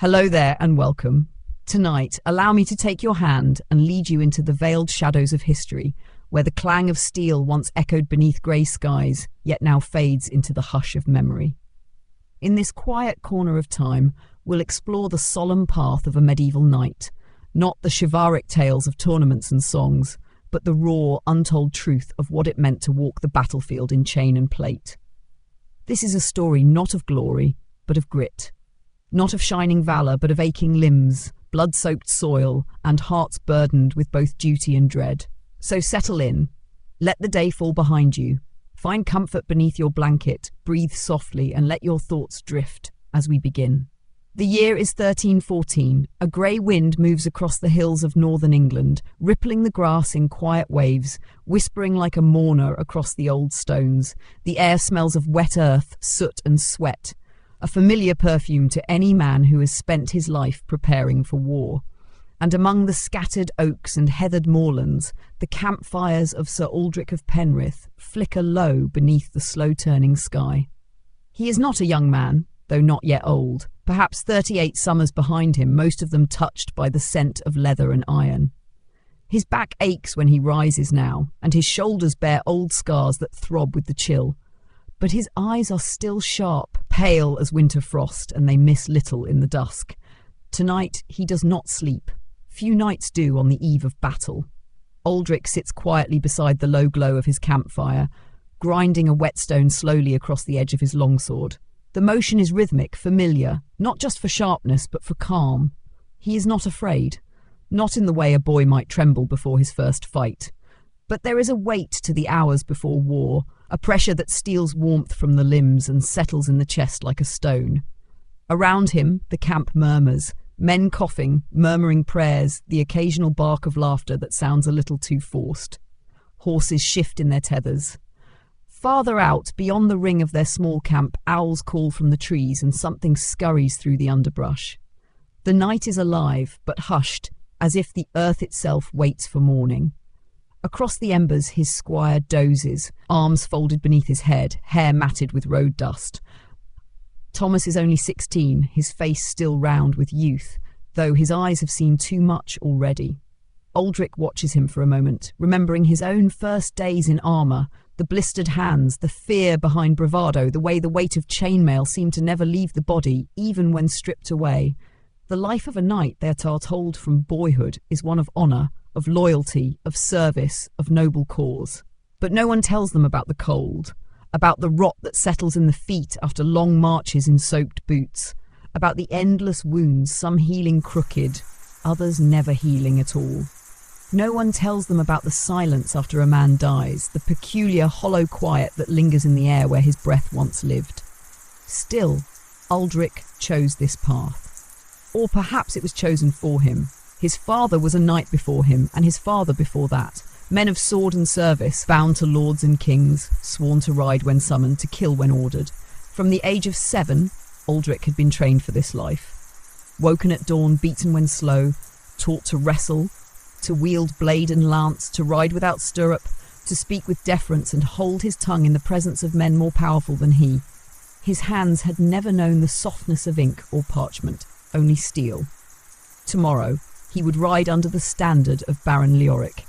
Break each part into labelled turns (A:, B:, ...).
A: Hello there and welcome. Tonight, allow me to take your hand and lead you into the veiled shadows of history, where the clang of steel once echoed beneath grey skies, yet now fades into the hush of memory. In this quiet corner of time, we'll explore the solemn path of a medieval knight, not the chivalric tales of tournaments and songs, but the raw, untold truth of what it meant to walk the battlefield in chain and plate. This is a story not of glory, but of grit. Not of shining valour, but of aching limbs, blood-soaked soil, and hearts burdened with both duty and dread. So settle in. Let the day fall behind you. Find comfort beneath your blanket, breathe softly, and let your thoughts drift as we begin. The year is 1314. A grey wind moves across the hills of northern England, rippling the grass in quiet waves, whispering like a mourner across the old stones. The air smells of wet earth, soot and sweat, a familiar perfume to any man who has spent his life preparing for war. And among the scattered oaks and heathered moorlands, the campfires of Sir Aldrich of Penrith flicker low beneath the slow-turning sky. He is not a young man, though not yet old, perhaps 38 summers behind him, most of them touched by the scent of leather and iron. His back aches when he rises now, and his shoulders bear old scars that throb with the chill. But his eyes are still sharp, pale as winter frost, and they miss little in the dusk. Tonight he does not sleep. Few nights do on the eve of battle. Aldrich sits quietly beside the low glow of his campfire, grinding a whetstone slowly across the edge of his longsword. The motion is rhythmic, familiar, not just for sharpness, but for calm. He is not afraid, not in the way a boy might tremble before his first fight. But there is a weight to the hours before war, a pressure that steals warmth from the limbs and settles in the chest like a stone. Around him, the camp murmurs, men coughing, murmuring prayers, the occasional bark of laughter that sounds a little too forced. Horses shift in their tethers. Farther out, beyond the ring of their small camp, owls call from the trees and something scurries through the underbrush. The night is alive, but hushed, as if the earth itself waits for morning. Across the embers his squire dozes, arms folded beneath his head, hair matted with road dust. Thomas is only 16, his face still round with youth, though his eyes have seen too much already. Aldrich watches him for a moment, remembering his own first days in armour, the blistered hands, the fear behind bravado, the way the weight of chainmail seemed to never leave the body, even when stripped away. The life of a knight, they are told from boyhood, is one of honour, of loyalty, of service, of noble cause. But no one tells them about the cold, about the rot that settles in the feet after long marches in soaked boots, about the endless wounds, some healing crooked, others never healing at all. No one tells them about the silence after a man dies, the peculiar hollow quiet that lingers in the air where his breath once lived. Still, Aldrich chose this path. Or perhaps it was chosen for him. His father was a knight before him, and his father before that. Men of sword and service, bound to lords and kings, sworn to ride when summoned, to kill when ordered. From the age of 7, Aldrich had been trained for this life. Woken at dawn, beaten when slow, taught to wrestle, to wield blade and lance, to ride without stirrup, to speak with deference and hold his tongue in the presence of men more powerful than he. His hands had never known the softness of ink or parchment, only steel. Tomorrow, he would ride under the standard of Baron Leoric,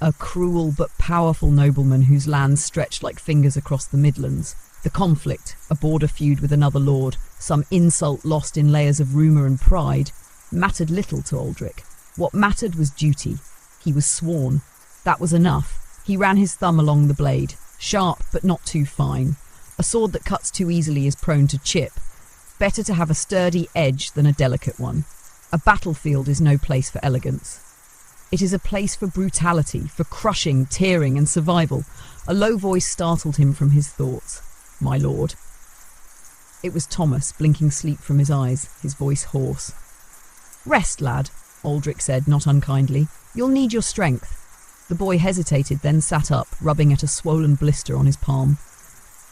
A: a cruel but powerful nobleman whose lands stretched like fingers across the Midlands. The conflict, a border feud with another lord, some insult lost in layers of rumour and pride, mattered little to Aldrich. What mattered was duty. He was sworn. That was enough. He ran his thumb along the blade, sharp but not too fine. A sword that cuts too easily is prone to chip. Better to have a sturdy edge than a delicate one. A battlefield is no place for elegance. It is a place for brutality, for crushing, tearing and survival. A low voice startled him from his thoughts. "My lord." It was Thomas, blinking sleep from his eyes, his voice hoarse. "Rest, lad," Aldrich said, not unkindly. "You'll need your strength." The boy hesitated, then sat up, rubbing at a swollen blister on his palm.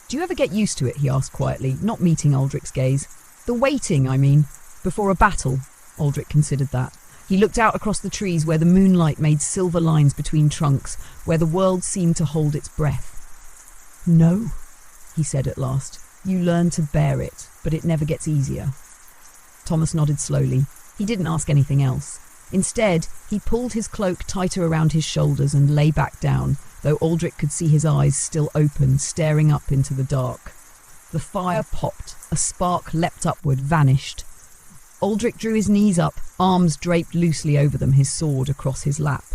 A: "Do you ever get used to it?" he asked quietly, not meeting Aldrich's gaze. "The waiting, I mean, before a battle." Aldrich considered that. He looked out across the trees where the moonlight made silver lines between trunks, where the world seemed to hold its breath. "No," he said at last. "You learn to bear it, but it never gets easier." Thomas nodded slowly. He didn't ask anything else. Instead, he pulled his cloak tighter around his shoulders and lay back down, though Aldrich could see his eyes still open, staring up into the dark. The fire popped. A spark leapt upward, vanished. Aldrich drew his knees up, arms draped loosely over them, his sword across his lap.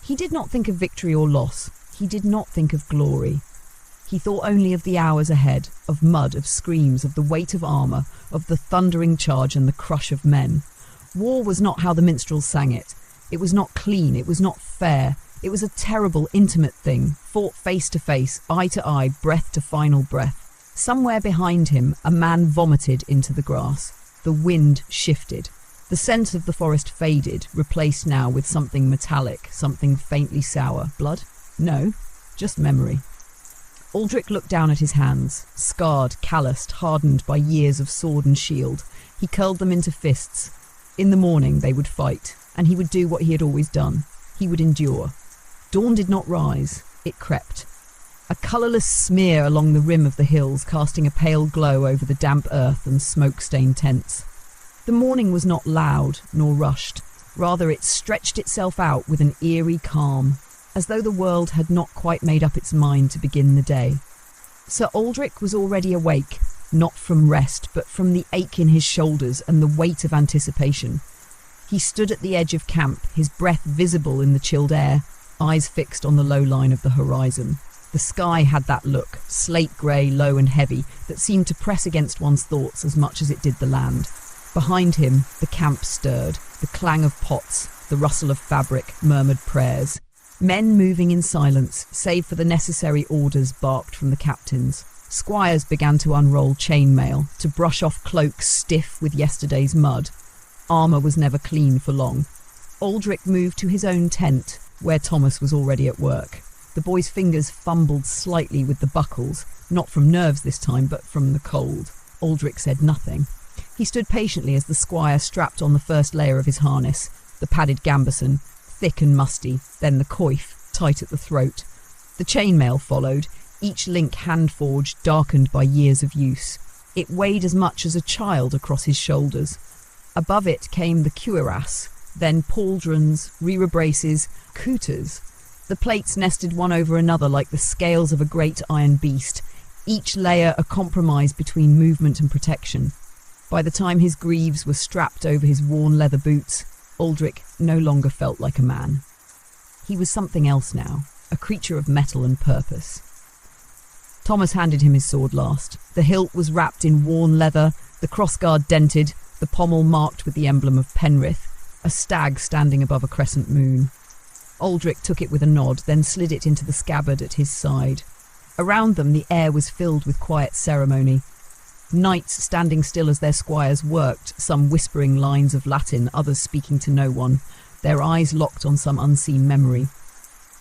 A: He did not think of victory or loss. He did not think of glory. He thought only of the hours ahead, of mud, of screams, of the weight of armour, of the thundering charge and the crush of men. War was not how the minstrels sang it. It was not clean, it was not fair. It was a terrible, intimate thing, fought face to face, eye to eye, breath to final breath. Somewhere behind him, a man vomited into the grass. The wind shifted. The scent of the forest faded, replaced now with something metallic, something faintly sour. Blood? No, just memory. Aldrich looked down at his hands, scarred, calloused, hardened by years of sword and shield. He curled them into fists. In the morning they would fight, and he would do what he had always done. He would endure. Dawn did not rise, it crept. A colourless smear along the rim of the hills, casting a pale glow over the damp earth and smoke-stained tents. The morning was not loud nor rushed. Rather, it stretched itself out with an eerie calm, as though the world had not quite made up its mind to begin the day. Sir Aldrich was already awake, not from rest, but from the ache in his shoulders and the weight of anticipation. He stood at the edge of camp, his breath visible in the chilled air, eyes fixed on the low line of the horizon. The sky had that look, slate grey, low and heavy, that seemed to press against one's thoughts as much as it did the land. Behind him, the camp stirred, the clang of pots, the rustle of fabric, murmured prayers. Men moving in silence, save for the necessary orders barked from the captains. Squires began to unroll chainmail, to brush off cloaks stiff with yesterday's mud. Armour was never clean for long. Aldrich moved to his own tent, where Thomas was already at work. The boy's fingers fumbled slightly with the buckles, not from nerves this time, but from the cold. Aldrich said nothing. He stood patiently as the squire strapped on the first layer of his harness, the padded gambeson, thick and musty, then the coif, tight at the throat. The chainmail followed, each link hand-forged, darkened by years of use. It weighed as much as a child across his shoulders. Above it came the cuirass, then pauldrons, rear braces, couters. The plates nested one over another like the scales of a great iron beast, each layer a compromise between movement and protection. By the time his greaves were strapped over his worn leather boots, Aldrich no longer felt like a man. He was something else now, a creature of metal and purpose. Thomas handed him his sword last. The hilt was wrapped in worn leather, the crossguard dented, the pommel marked with the emblem of Penrith, a stag standing above a crescent moon. Aldrich took it with a nod, then slid it into the scabbard at his side. Around them the air was filled with quiet ceremony. Knights standing still as their squires worked, some whispering lines of Latin, others speaking to no one, their eyes locked on some unseen memory.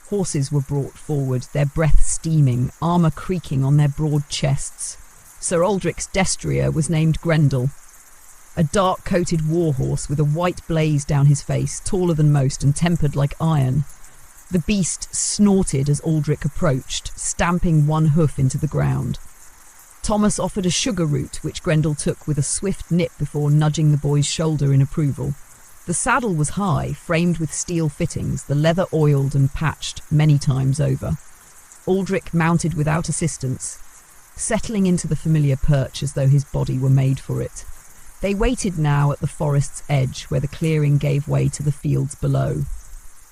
A: Horses were brought forward, their breath steaming, armour creaking on their broad chests. Sir Aldrich's destrier was named Grendel, a dark-coated war-horse with a white blaze down his face, taller than most and tempered like iron. The beast snorted as Aldrich approached, stamping one hoof into the ground. Thomas offered a sugar root, which Grendel took with a swift nip before nudging the boy's shoulder in approval. The saddle was high, framed with steel fittings, the leather oiled and patched many times over. Aldrich mounted without assistance, settling into the familiar perch as though his body were made for it. They waited now at the forest's edge, where the clearing gave way to the fields below.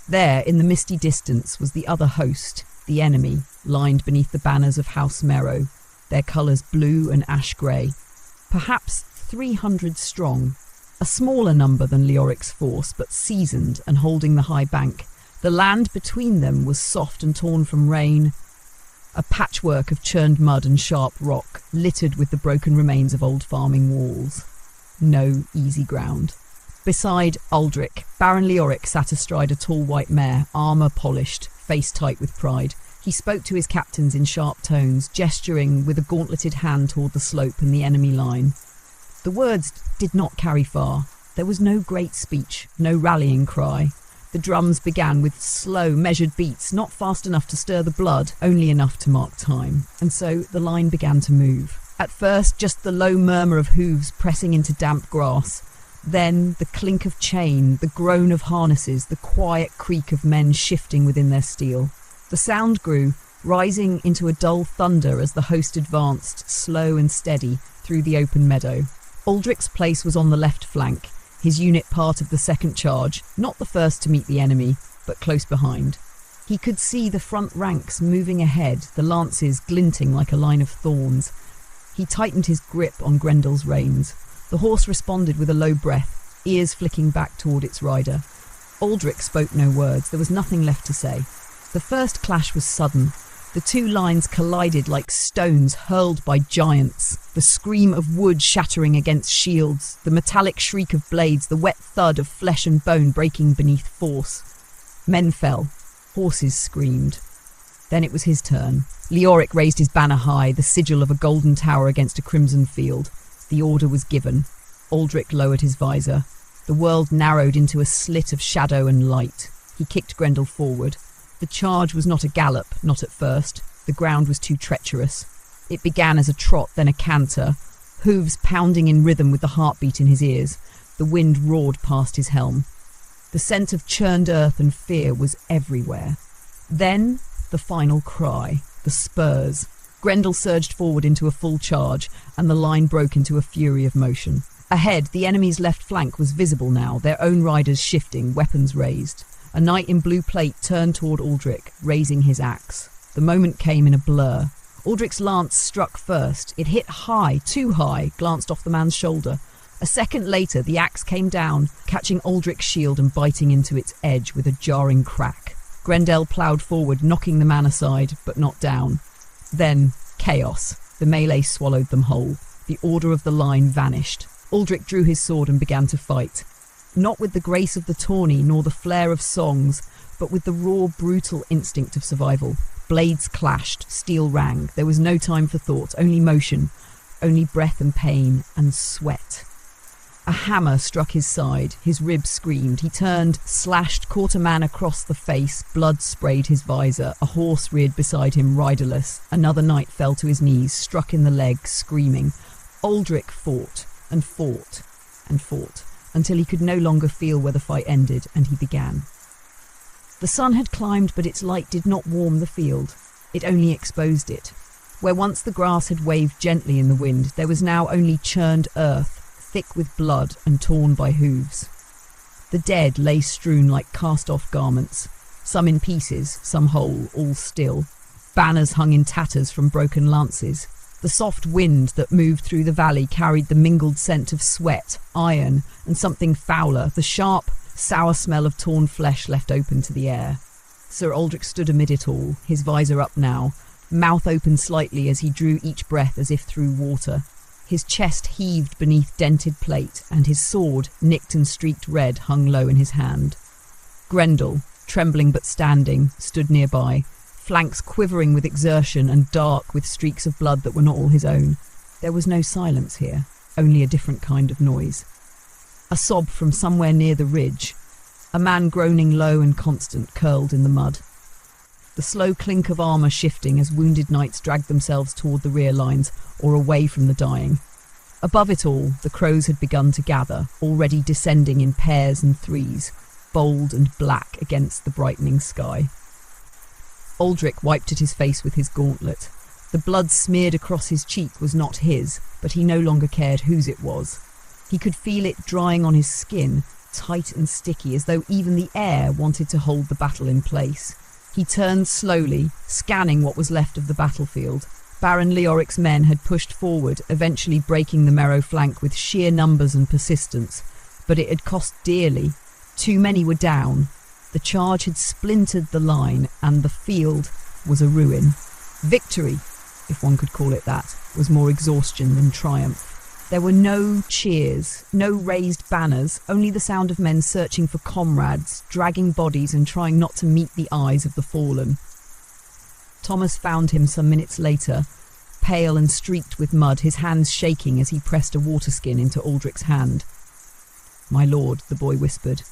A: There, in the misty distance, was the other host, the enemy, lined beneath the banners of House Merrow, their colours blue and ash-grey. Perhaps 300 strong, a smaller number than Leoric's force, but seasoned and holding the high bank. The land between them was soft and torn from rain, a patchwork of churned mud and sharp rock, littered with the broken remains of old farming walls. No easy ground. Beside Aldrich, Baron Leoric sat astride a tall white mare, armour polished, face tight with pride. He spoke to his captains in sharp tones, gesturing with a gauntleted hand toward the slope and the enemy line. The words did not carry far. There was no great speech, no rallying cry. The drums began with slow, measured beats, not fast enough to stir the blood, only enough to mark time. And so the line began to move. At first, just the low murmur of hooves pressing into damp grass. Then the clink of chain, the groan of harnesses, the quiet creak of men shifting within their steel. The sound grew, rising into a dull thunder as the host advanced, slow and steady, through the open meadow. Aldrich's place was on the left flank, his unit part of the second charge, not the first to meet the enemy, but close behind. He could see the front ranks moving ahead, the lances glinting like a line of thorns. He tightened his grip on Grendel's reins. The horse responded with a low breath, ears flicking back toward its rider. Aldrich spoke no words. There was nothing left to say. The first clash was sudden. The two lines collided like stones hurled by giants. The scream of wood shattering against shields, the metallic shriek of blades, the wet thud of flesh and bone breaking beneath force. Men fell. Horses screamed. Then it was his turn. Leoric raised his banner high, the sigil of a golden tower against a crimson field. The order was given. Aldrich lowered his visor. The world narrowed into a slit of shadow and light. He kicked Grendel forward. The charge was not a gallop, not at first. The ground was too treacherous. It began as a trot, then a canter, hooves pounding in rhythm with the heartbeat in his ears. The wind roared past his helm. The scent of churned earth and fear was everywhere. Then the final cry, the spurs. Grendel surged forward into a full charge, and the line broke into a fury of motion. Ahead, the enemy's left flank was visible now, their own riders shifting, weapons raised. A knight in blue plate turned toward Aldrich, raising his axe. The moment came in a blur. Aldrich's lance struck first. It hit high, too high, glanced off the man's shoulder. A second later, the axe came down, catching Aldrich's shield and biting into its edge with a jarring crack. Grendel ploughed forward, knocking the man aside, but not down. Then, chaos. The melee swallowed them whole. The order of the line vanished. Aldrich drew his sword and began to fight. Not with the grace of the tourney nor the flair of songs, but with the raw, brutal instinct of survival. Blades clashed, steel rang. There was no time for thought, only motion, only breath and pain and sweat. A hammer struck his side, his ribs screamed. He turned, slashed, caught a man across the face, blood sprayed his visor. A horse reared beside him, riderless. Another knight fell to his knees, struck in the leg, screaming. Aldrich fought, and fought, and fought, until he could no longer feel where the fight ended, and he began. The sun had climbed, but its light did not warm the field. It only exposed it. Where once the grass had waved gently in the wind, there was now only churned earth, thick with blood and torn by hooves. The dead lay strewn like cast-off garments, some in pieces, some whole, all still. Banners hung in tatters from broken lances. The soft wind that moved through the valley carried the mingled scent of sweat, iron, and something fouler, the sharp, sour smell of torn flesh left open to the air. Sir Aldrich stood amid it all, his visor up now, mouth open slightly as he drew each breath as if through water. His chest heaved beneath dented plate, and his sword, nicked and streaked red, hung low in his hand. Grendel, trembling but standing, stood nearby, flanks quivering with exertion and dark with streaks of blood that were not all his own. There was no silence here, only a different kind of noise. A sob from somewhere near the ridge. A man groaning low and constant, curled in the mud. The slow clink of armour shifting as wounded knights dragged themselves toward the rear lines or away from the dying. Above it all, the crows had begun to gather, already descending in pairs and threes, bold and black against the brightening sky. Aldrich wiped at his face with his gauntlet. The blood smeared across his cheek was not his, but he no longer cared whose it was. He could feel it drying on his skin, tight and sticky, as though even the air wanted to hold the battle in place. He turned slowly, scanning what was left of the battlefield. Baron Leoric's men had pushed forward, eventually breaking the Merrow flank with sheer numbers and persistence. But it had cost dearly. Too many were down. The charge had splintered the line, and the field was a ruin. Victory, if one could call it that, was more exhaustion than triumph. There were no cheers, no raised banners, only the sound of men searching for comrades, dragging bodies and trying not to meet the eyes of the fallen. Thomas found him some minutes later, pale and streaked with mud, his hands shaking as he pressed a waterskin into Aldrich's hand. "My lord," the boy whispered.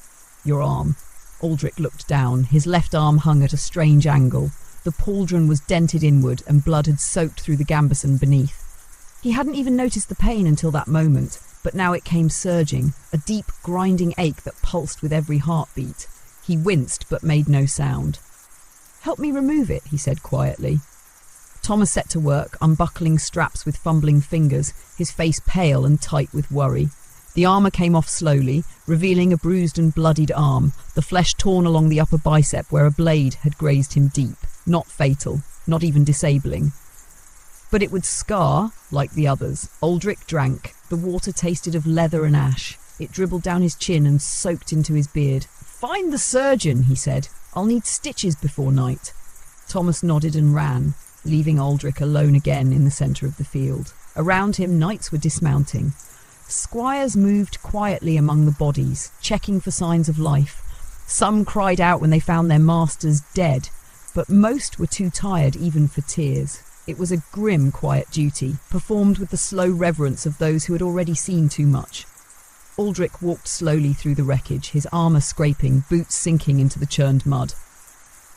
A: "Your arm." Aldrich looked down. His left arm hung at a strange angle. The pauldron was dented inward and blood had soaked through the gambeson beneath. He hadn't even noticed the pain until that moment, but now it came surging, a deep, grinding ache that pulsed with every heartbeat. He winced but made no sound. "Help me remove it," he said quietly. Thomas set to work, unbuckling straps with fumbling fingers, his face pale and tight with worry. The armour came off slowly, revealing a bruised and bloodied arm, the flesh torn along the upper bicep where a blade had grazed him deep. Not fatal, not even disabling. But it would scar, like the others. Aldrich drank. The water tasted of leather and ash. It dribbled down his chin and soaked into his beard. "Find the surgeon," he said. "I'll need stitches before night." Thomas nodded and ran, leaving Aldrich alone again in the centre of the field. Around him, knights were dismounting. Squires moved quietly among the bodies, checking for signs of life. Some cried out when they found their masters dead, but most were too tired even for tears. It was a grim, quiet duty, performed with the slow reverence of those who had already seen too much. Aldrich walked slowly through the wreckage, his armour scraping, boots sinking into the churned mud.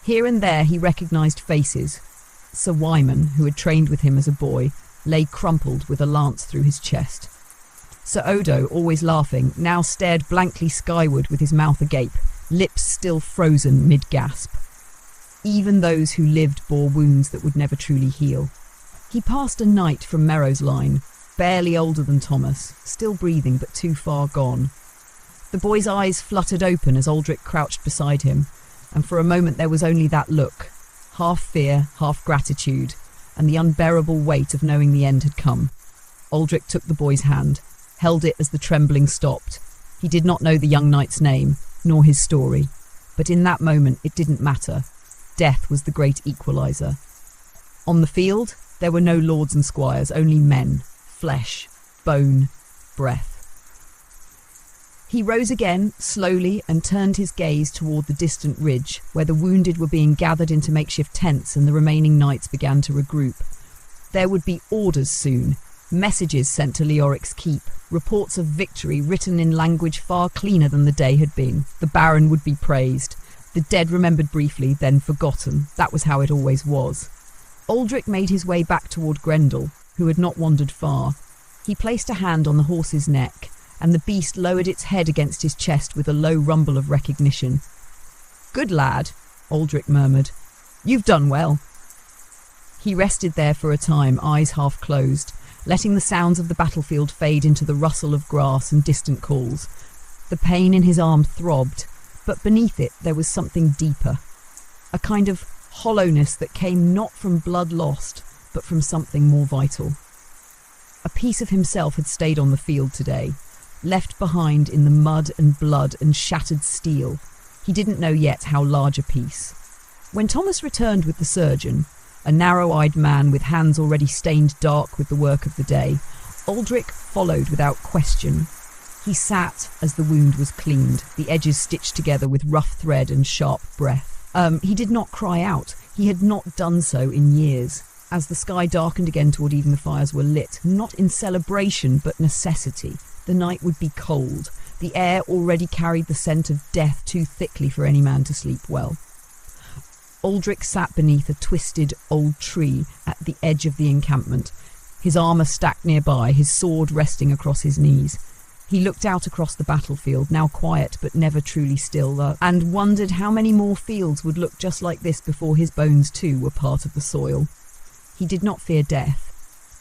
A: Here and there he recognised faces. Sir Wyman, who had trained with him as a boy, lay crumpled with a lance through his chest. Sir Odo, always laughing, now stared blankly skyward with his mouth agape, lips still frozen mid-gasp. Even those who lived bore wounds that would never truly heal. He passed a knight from Merrow's line, barely older than Thomas, still breathing but too far gone. The boy's eyes fluttered open as Aldrich crouched beside him, and for a moment there was only that look, half fear, half gratitude, and the unbearable weight of knowing the end had come. Aldrich took the boy's hand, held it as the trembling stopped. He did not know the young knight's name, nor his story, but in that moment it didn't matter. Death was the great equaliser. On the field, there were no lords and squires, only men, flesh, bone, breath. He rose again, slowly, and turned his gaze toward the distant ridge, where the wounded were being gathered into makeshift tents and the remaining knights began to regroup. There would be orders soon, messages sent to Leoric's keep, reports of victory written in language far cleaner than the day had been. The Baron would be praised. The dead remembered briefly, then forgotten. That was how it always was. Aldrich made his way back toward Grendel, who had not wandered far. He placed a hand on the horse's neck, and the beast lowered its head against his chest with a low rumble of recognition. "Good lad," Aldrich murmured. "You've done well." He rested there for a time, eyes half closed, letting the sounds of the battlefield fade into the rustle of grass and distant calls. The pain in his arm throbbed, but beneath it there was something deeper, a kind of hollowness that came not from blood lost, but from something more vital. A piece of himself had stayed on the field today, left behind in the mud and blood and shattered steel. He didn't know yet how large a piece. When Thomas returned with the surgeon, a narrow-eyed man with hands already stained dark with the work of the day, Aldrich followed without question. He sat as the wound was cleaned, the edges stitched together with rough thread and sharp breath. He did not cry out. He had not done so in years. As the sky darkened again toward even, the fires were lit, not in celebration but necessity. The night would be cold. The air already carried the scent of death too thickly for any man to sleep well. Aldrich sat beneath a twisted old tree at the edge of the encampment, his armour stacked nearby, his sword resting across his knees. He looked out across the battlefield, now quiet but never truly still, and wondered how many more fields would look just like this before his bones too were part of the soil. He did not fear death,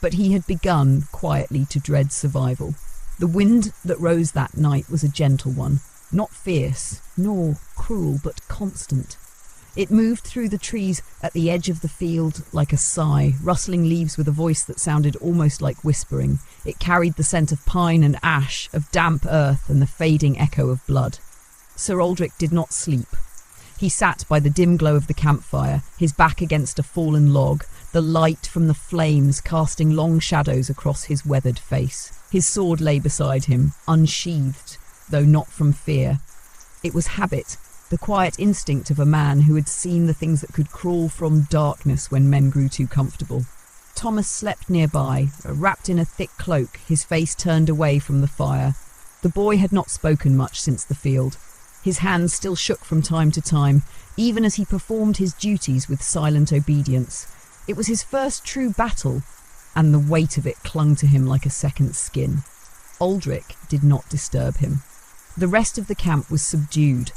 A: but he had begun quietly to dread survival. The wind that rose that night was a gentle one, not fierce, nor cruel, but constant. It moved through the trees at the edge of the field like a sigh, rustling leaves with a voice that sounded almost like whispering. It carried the scent of pine and ash, of damp earth and the fading echo of blood. Sir Aldrich did not sleep. He sat by the dim glow of the campfire, his back against a fallen log, the light from the flames casting long shadows across his weathered face. His sword lay beside him, unsheathed, though not from fear. It was habit, the quiet instinct of a man who had seen the things that could crawl from darkness when men grew too comfortable. Thomas slept nearby, wrapped in a thick cloak, his face turned away from the fire. The boy had not spoken much since the field. His hands still shook from time to time, even as he performed his duties with silent obedience. It was his first true battle, and the weight of it clung to him like a second skin. Aldrich did not disturb him. The rest of the camp was subdued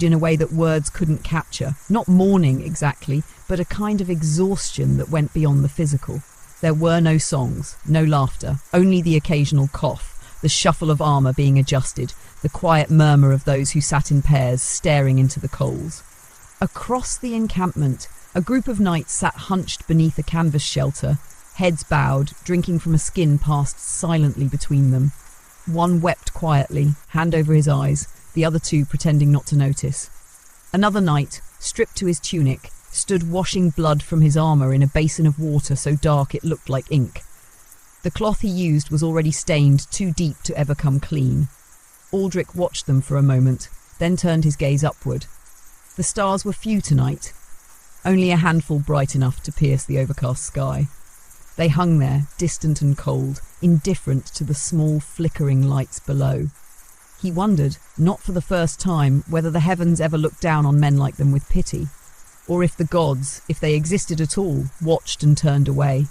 A: in a way that words couldn't capture. Not mourning exactly, but a kind of exhaustion that went beyond the physical. There were no songs, no laughter, only the occasional cough, the shuffle of armor being adjusted, the quiet murmur of those who sat in pairs staring into the coals. Across the encampment, a group of knights sat hunched beneath a canvas shelter, heads bowed, drinking from a skin passed silently between them. One wept quietly, hand over his eyes, the other two pretending not to notice. Another knight, stripped to his tunic, stood washing blood from his armor in a basin of water so dark it looked like ink. The cloth he used was already stained too deep to ever come clean. Aldrich watched them for a moment, then turned his gaze upward. The stars were few tonight, only a handful bright enough to pierce the overcast sky. They hung there, distant and cold, indifferent to the small flickering lights below. He wondered, not for the first time, whether the heavens ever looked down on men like them with pity, or if the gods, if they existed at all, watched and turned away.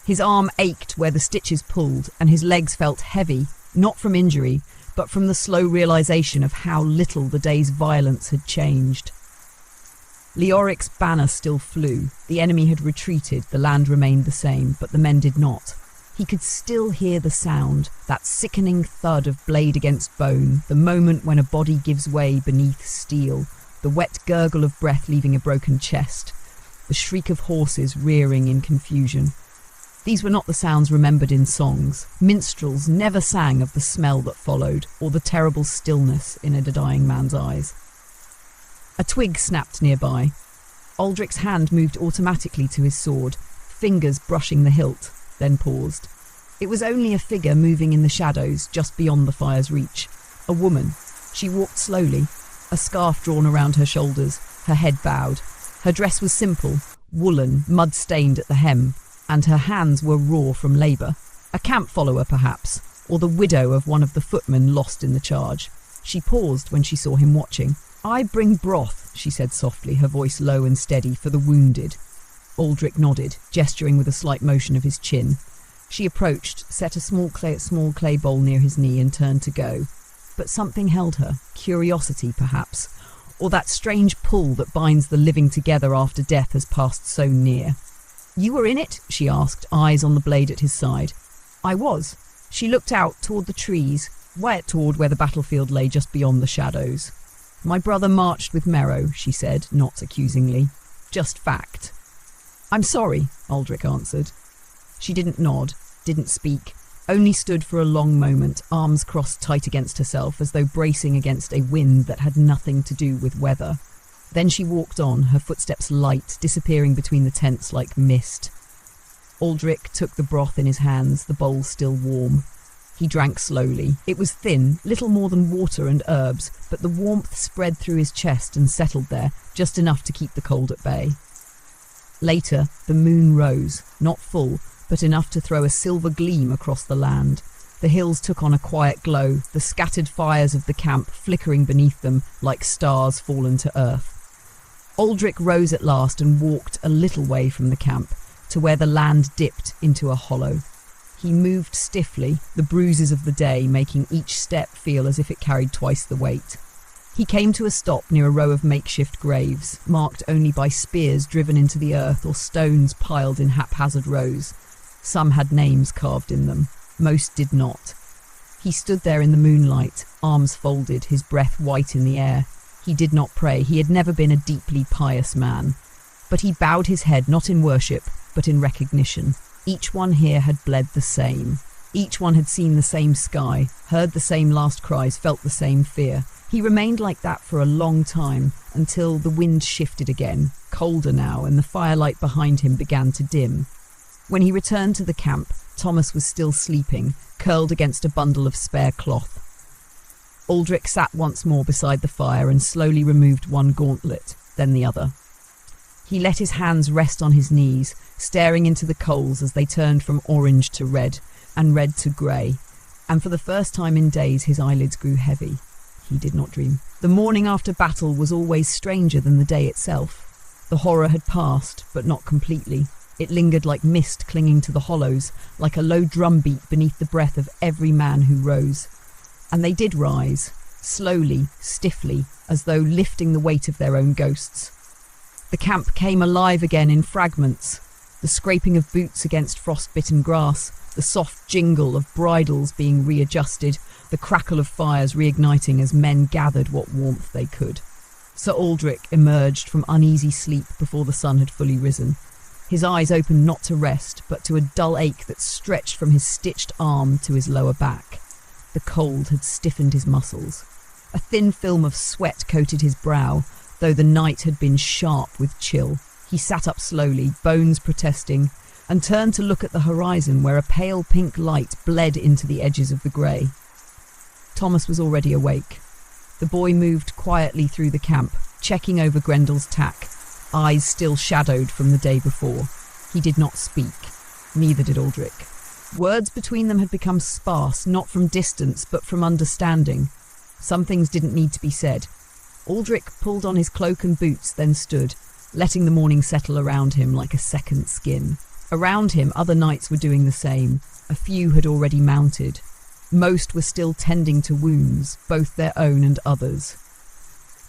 A: His arm ached where the stitches pulled, and his legs felt heavy, not from injury, but from the slow realization of how little the day's violence had changed. Leoric's banner still flew. The enemy had retreated, the land remained the same, but the men did not. He could still hear the sound, that sickening thud of blade against bone, the moment when a body gives way beneath steel, the wet gurgle of breath leaving a broken chest, the shriek of horses rearing in confusion. These were not the sounds remembered in songs. Minstrels never sang of the smell that followed, or the terrible stillness in a dying man's eyes. A twig snapped nearby. Aldrich's hand moved automatically to his sword, fingers brushing the hilt, then paused. It was only a figure moving in the shadows just beyond the fire's reach. A woman. She walked slowly, a scarf drawn around her shoulders, her head bowed. Her dress was simple, woolen, mud-stained at the hem, and her hands were raw from labour. A camp follower, perhaps, or the widow of one of the footmen lost in the charge. She paused when she saw him watching. "I bring broth," she said softly, her voice low and steady, "for the wounded." Aldrich nodded, gesturing with a slight motion of his chin. She approached, set a small clay bowl near his knee and turned to go. But something held her, curiosity perhaps, or that strange pull that binds the living together after death has passed so near. "You were in it?" she asked, eyes on the blade at his side. "I was." She looked out toward the trees, toward where the battlefield lay just beyond the shadows. "My brother marched with Merrow," she said, not accusingly. "Just fact." "I'm sorry," Aldrich answered. She didn't nod, didn't speak, only stood for a long moment, arms crossed tight against herself as though bracing against a wind that had nothing to do with weather. Then she walked on, her footsteps light, disappearing between the tents like mist. Aldrich took the broth in his hands, the bowl still warm. He drank slowly. It was thin, little more than water and herbs, but the warmth spread through his chest and settled there, just enough to keep the cold at bay. Later, the moon rose, not full, but enough to throw a silver gleam across the land. The hills took on a quiet glow, the scattered fires of the camp flickering beneath them like stars fallen to earth. Aldrich rose at last and walked a little way from the camp, to where the land dipped into a hollow. He moved stiffly, the bruises of the day making each step feel as if it carried twice the weight. He came to a stop near a row of makeshift graves, marked only by spears driven into the earth or stones piled in haphazard rows. Some had names carved in them, most did not. He stood there in the moonlight, arms folded, his breath white in the air. He did not pray, he had never been a deeply pious man. But he bowed his head not in worship, but in recognition. Each one here had bled the same. Each one had seen the same sky, heard the same last cries, felt the same fear. He remained like that for a long time, until the wind shifted again, colder now, and the firelight behind him began to dim. When he returned to the camp, Thomas was still sleeping, curled against a bundle of spare cloth. Aldrich sat once more beside the fire and slowly removed one gauntlet, then the other. He let his hands rest on his knees, staring into the coals as they turned from orange to red, and red to grey, and for the first time in days his eyelids grew heavy. He did not dream. The morning after battle was always stranger than the day itself. The horror had passed, but not completely. It lingered like mist clinging to the hollows, like a low drumbeat beneath the breath of every man who rose. And they did rise, slowly, stiffly, as though lifting the weight of their own ghosts. The camp came alive again in fragments, the scraping of boots against frost-bitten grass, the soft jingle of bridles being readjusted, the crackle of fires reigniting as men gathered what warmth they could. Sir Aldrich emerged from uneasy sleep before the sun had fully risen. His eyes opened not to rest, but to a dull ache that stretched from his stitched arm to his lower back. The cold had stiffened his muscles. A thin film of sweat coated his brow, though the night had been sharp with chill. He sat up slowly, bones protesting, and turned to look at the horizon where a pale pink light bled into the edges of the grey. Thomas was already awake. The boy moved quietly through the camp, checking over Grendel's tack, eyes still shadowed from the day before. He did not speak. Neither did Aldrich. Words between them had become sparse, not from distance, but from understanding. Some things didn't need to be said. Aldrich pulled on his cloak and boots, then stood, letting the morning settle around him like a second skin. Around him, other knights were doing the same. A few had already mounted. Most were still tending to wounds, both their own and others.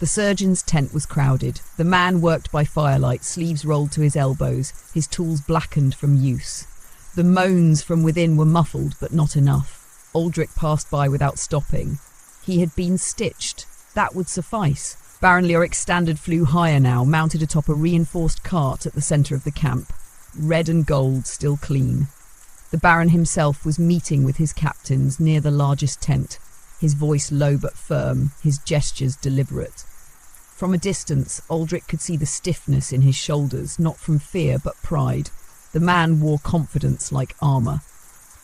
A: The surgeon's tent was crowded. The man worked by firelight, sleeves rolled to his elbows, his tools blackened from use. The moans from within were muffled, but not enough. Aldrich passed by without stopping. He had been stitched. That would suffice. Baron Leoric's standard flew higher now, mounted atop a reinforced cart at the centre of the camp. Red and gold, still clean. The Baron himself was meeting with his captains near the largest tent, his voice low but firm, his gestures deliberate. From a distance, Aldrich could see the stiffness in his shoulders, not from fear but pride. The man wore confidence like armour.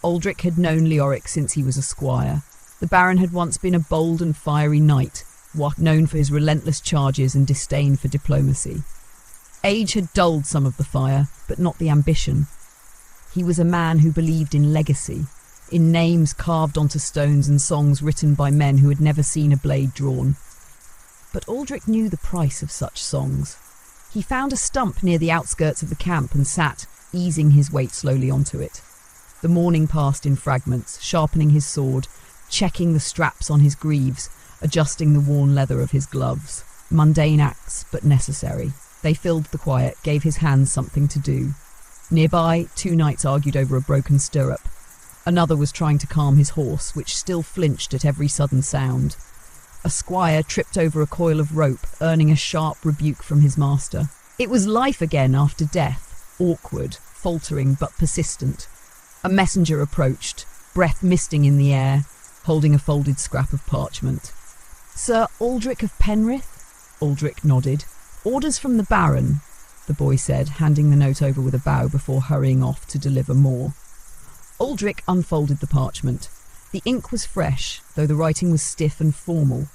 A: Aldrich had known Leoric since he was a squire. The Baron had once been a bold and fiery knight, known for his relentless charges and disdain for diplomacy. Age had dulled some of the fire, but not the ambition. He was a man who believed in legacy, in names carved onto stones and songs written by men who had never seen a blade drawn. But Aldrich knew the price of such songs. He found a stump near the outskirts of the camp and sat, easing his weight slowly onto it. The morning passed in fragments, sharpening his sword, checking the straps on his greaves, adjusting the worn leather of his gloves. Mundane acts, but necessary. They filled the quiet, gave his hands something to do. Nearby, two knights argued over a broken stirrup. Another was trying to calm his horse, which still flinched at every sudden sound. A squire tripped over a coil of rope, earning a sharp rebuke from his master. It was life again after death, awkward, faltering but persistent. A messenger approached, breath misting in the air, holding a folded scrap of parchment. "Sir Aldrich of Penrith?" Aldrich nodded. "Orders from the Baron," the boy said, handing the note over with a bow before hurrying off to deliver more. Aldrich unfolded the parchment. The ink was fresh, though the writing was stiff and formal.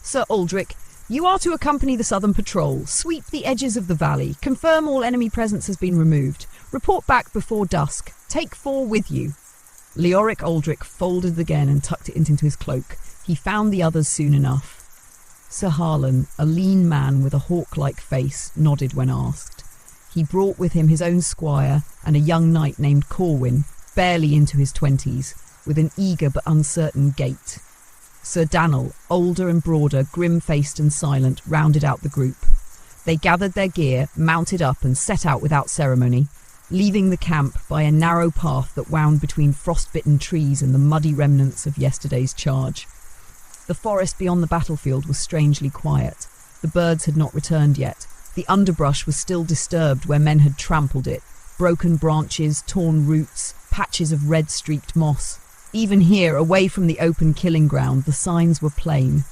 A: "Sir Aldrich, you are to accompany the southern patrol, sweep the edges of the valley, confirm all enemy presence has been removed, report back before dusk, take 4 with you." Leoric Aldrich folded again and tucked it into his cloak. He found the others soon enough. Sir Harlan, a lean man with a hawk-like face, nodded when asked. He brought with him his own squire and a young knight named Corwin, barely into his 20s, with an eager but uncertain gait. Sir Daniel, older and broader, grim-faced and silent, rounded out the group. They gathered their gear, mounted up and set out without ceremony, leaving the camp by a narrow path that wound between frost-bitten trees and the muddy remnants of yesterday's charge. The forest beyond the battlefield was strangely quiet. The birds had not returned yet. The underbrush was still disturbed where men had trampled it. Broken branches, torn roots, patches of red-streaked moss. Even here, away from the open killing ground, the signs were plain.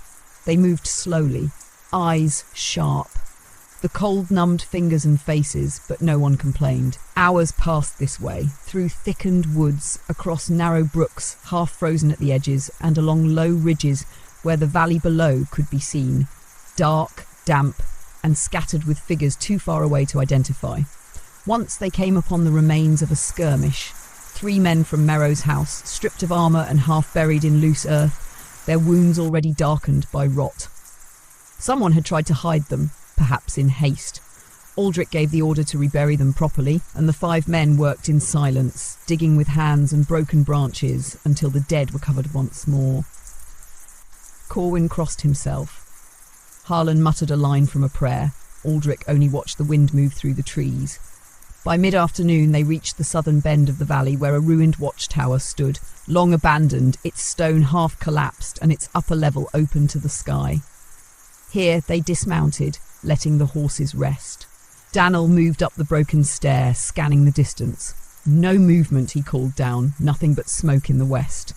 A: They moved slowly, eyes sharp. The cold numbed fingers and faces, but no one complained. Hours passed this way, through thickened woods, across narrow brooks, half frozen at the edges, and along low ridges where the valley below could be seen, dark, damp, and scattered with figures too far away to identify. Once they came upon the remains of a skirmish. 3 men from Merrow's house, stripped of armour and half buried in loose earth, their wounds already darkened by rot. Someone had tried to hide them, perhaps in haste. Aldrich gave the order to rebury them properly, and the 5 men worked in silence, digging with hands and broken branches until the dead were covered once more. Corwin crossed himself. Harlan muttered a line from a prayer. Aldrich only watched the wind move through the trees. By mid-afternoon they reached the southern bend of the valley where a ruined watchtower stood, long abandoned, its stone half collapsed and its upper level open to the sky. Here they dismounted, letting the horses rest. Daniel moved up the broken stair, scanning the distance. No movement, he called down, nothing but smoke in the west.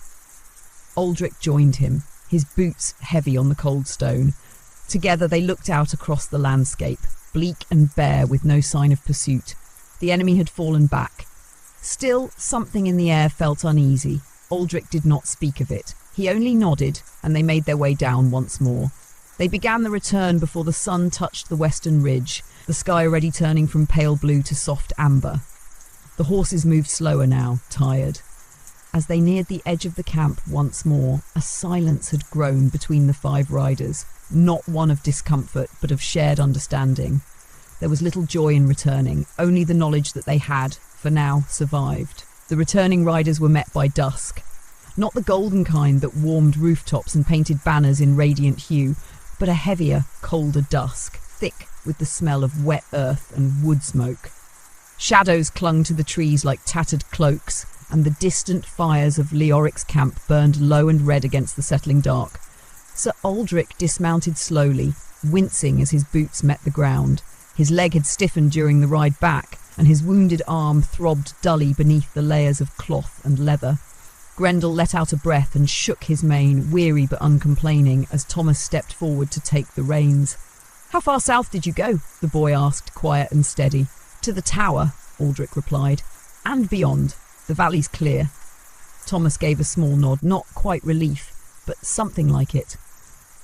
A: Aldrich joined him, his boots heavy on the cold stone. Together they looked out across the landscape, bleak and bare with no sign of pursuit. The enemy had fallen back. Still, something in the air felt uneasy. Aldrich did not speak of it. He only nodded, and they made their way down once more. They began the return before the sun touched the western ridge, the sky already turning from pale blue to soft amber. The horses moved slower now, tired. As they neared the edge of the camp once more, a silence had grown between the 5 riders, not one of discomfort, but of shared understanding. There was little joy in returning, only the knowledge that they had, for now, survived. The returning riders were met by dusk. Not the golden kind that warmed rooftops and painted banners in radiant hue, but a heavier, colder dusk, thick with the smell of wet earth and wood smoke. Shadows clung to the trees like tattered cloaks, and the distant fires of Leoric's camp burned low and red against the settling dark. Sir Aldrich dismounted slowly, wincing as his boots met the ground. His leg had stiffened during the ride back, and his wounded arm throbbed dully beneath the layers of cloth and leather. Grendel let out a breath and shook his mane, weary but uncomplaining, as Thomas stepped forward to take the reins. "How far south did you go?" the boy asked, quiet and steady. "To the tower," Aldrich replied. "And beyond. The valley's clear." Thomas gave a small nod, not quite relief, but something like it.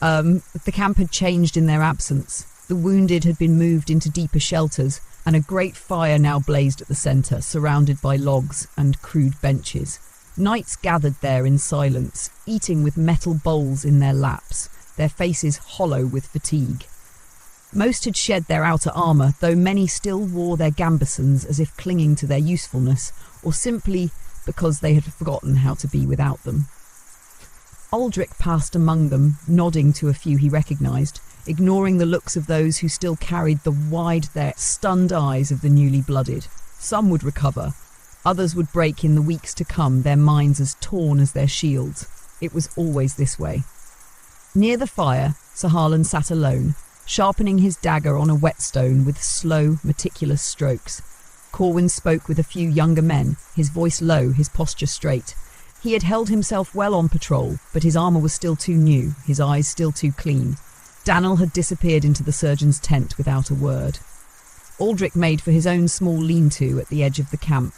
A: The camp had changed in their absence. The wounded had been moved into deeper shelters, and a great fire now blazed at the centre, surrounded by logs and crude benches. Knights gathered there in silence, eating with metal bowls in their laps, their faces hollow with fatigue. Most had shed their outer armour, though many still wore their gambesons as if clinging to their usefulness, or simply because they had forgotten how to be without them. Aldrich passed among them, nodding to a few he recognised, ignoring the looks of those who still carried the wide, their stunned eyes of the newly blooded. Some would recover. Others would break in the weeks to come, their minds as torn as their shields. It was always this way. Near the fire, Sir Harlan sat alone, sharpening his dagger on a whetstone with slow, meticulous strokes. Corwin spoke with a few younger men, his voice low, his posture straight. He had held himself well on patrol, but his armour was still too new, his eyes still too clean. Daniel had disappeared into the surgeon's tent without a word. Aldrich made for his own small lean-to at the edge of the camp.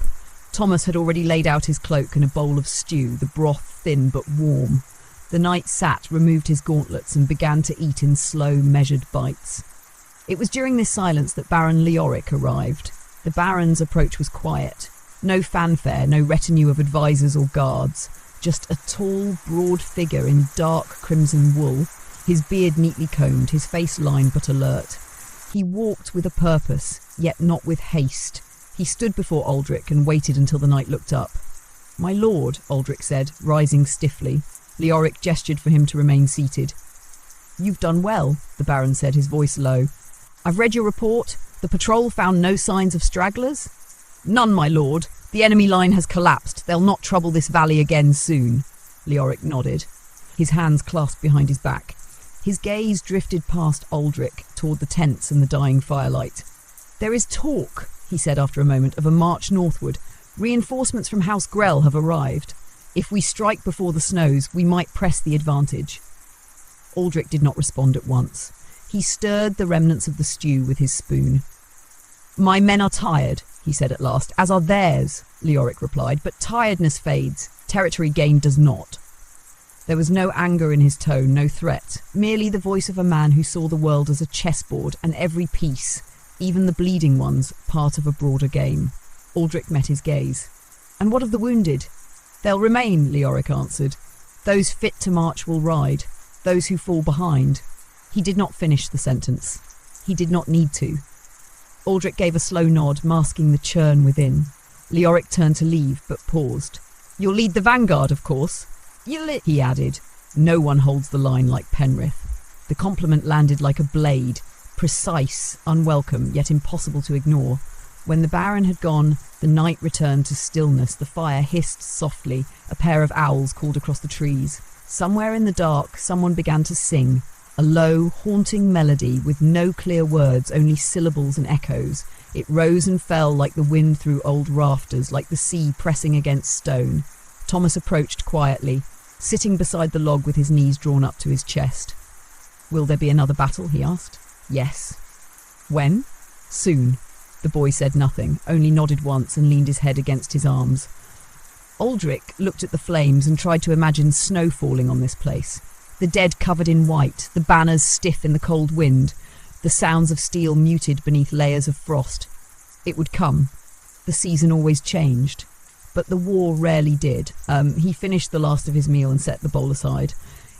A: Thomas had already laid out his cloak and a bowl of stew, the broth thin but warm. The knight sat, removed his gauntlets, and began to eat in slow, measured bites. It was during this silence that Baron Leoric arrived. The Baron's approach was quiet. No fanfare, no retinue of advisors or guards. Just a tall, broad figure in dark crimson wool, his beard neatly combed, his face lined but alert. He walked with a purpose, yet not with haste. He stood before Aldrich and waited until the knight looked up. "My lord," Aldrich said, rising stiffly. Leoric gestured for him to remain seated. "You've done well," the Baron said, his voice low. "I've read your report. The patrol found no signs of stragglers?" "None, my lord. The enemy line has collapsed. They'll not trouble this valley again soon." Leoric nodded, his hands clasped behind his back. His gaze drifted past Aldrich toward the tents and the dying firelight. "There is talk," he said after a moment, "of a march northward. Reinforcements from House Grell have arrived. If we strike before the snows, we might press the advantage." Aldrich did not respond at once. He stirred the remnants of the stew with his spoon. "My men are tired," he said at last. "As are theirs," Leoric replied, "but tiredness fades. Territory gain does not." There was no anger in his tone, no threat, merely the voice of a man who saw the world as a chessboard and every piece, even the bleeding ones, part of a broader game. Aldrich met his gaze. "And what of the wounded?" "They'll remain," Leoric answered. "Those fit to march will ride. Those who fall behind." He did not finish the sentence. He did not need to. Aldrich gave a slow nod, masking the churn within. Leoric turned to leave, but paused. "You'll lead the vanguard, of course." He added. "No one holds the line like Penrith." The compliment landed like a blade, precise, unwelcome, yet impossible to ignore. When the Baron had gone, the night returned to stillness. The fire hissed softly. A pair of owls called across the trees. Somewhere in the dark, someone began to sing. A low, haunting melody with no clear words, only syllables and echoes. It rose and fell like the wind through old rafters, like the sea pressing against stone. Thomas approached quietly, sitting beside the log with his knees drawn up to his chest. "Will there be another battle?" he asked. "Yes." "When?" "Soon." The boy said nothing, only nodded once and leaned his head against his arms. Aldrich looked at the flames and tried to imagine snow falling on this place. The dead covered in white, the banners stiff in the cold wind, the sounds of steel muted beneath layers of frost. It would come. The season always changed. But the war rarely did. He finished the last of his meal and set the bowl aside.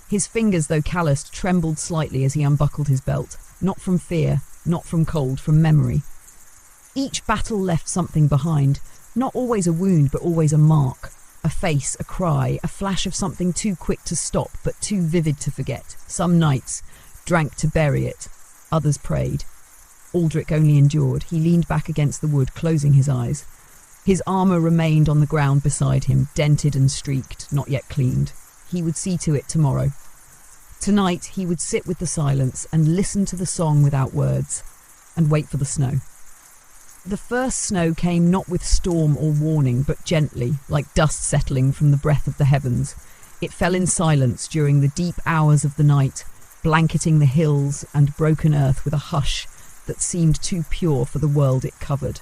A: His fingers, though calloused, trembled slightly as he unbuckled his belt. Not from fear, not from cold, from memory. Each battle left something behind. Not always a wound, but always a mark. A face, a cry, a flash of something too quick to stop, but too vivid to forget. Some nights drank to bury it. Others prayed. Aldrich only endured. He leaned back against the wood, closing his eyes. His armour remained on the ground beside him, dented and streaked, not yet cleaned. He would see to it tomorrow. Tonight he would sit with the silence and listen to the song without words, and wait for the snow. The first snow came not with storm or warning, but gently, like dust settling from the breath of the heavens. It fell in silence during the deep hours of the night, blanketing the hills and broken earth with a hush that seemed too pure for the world it covered.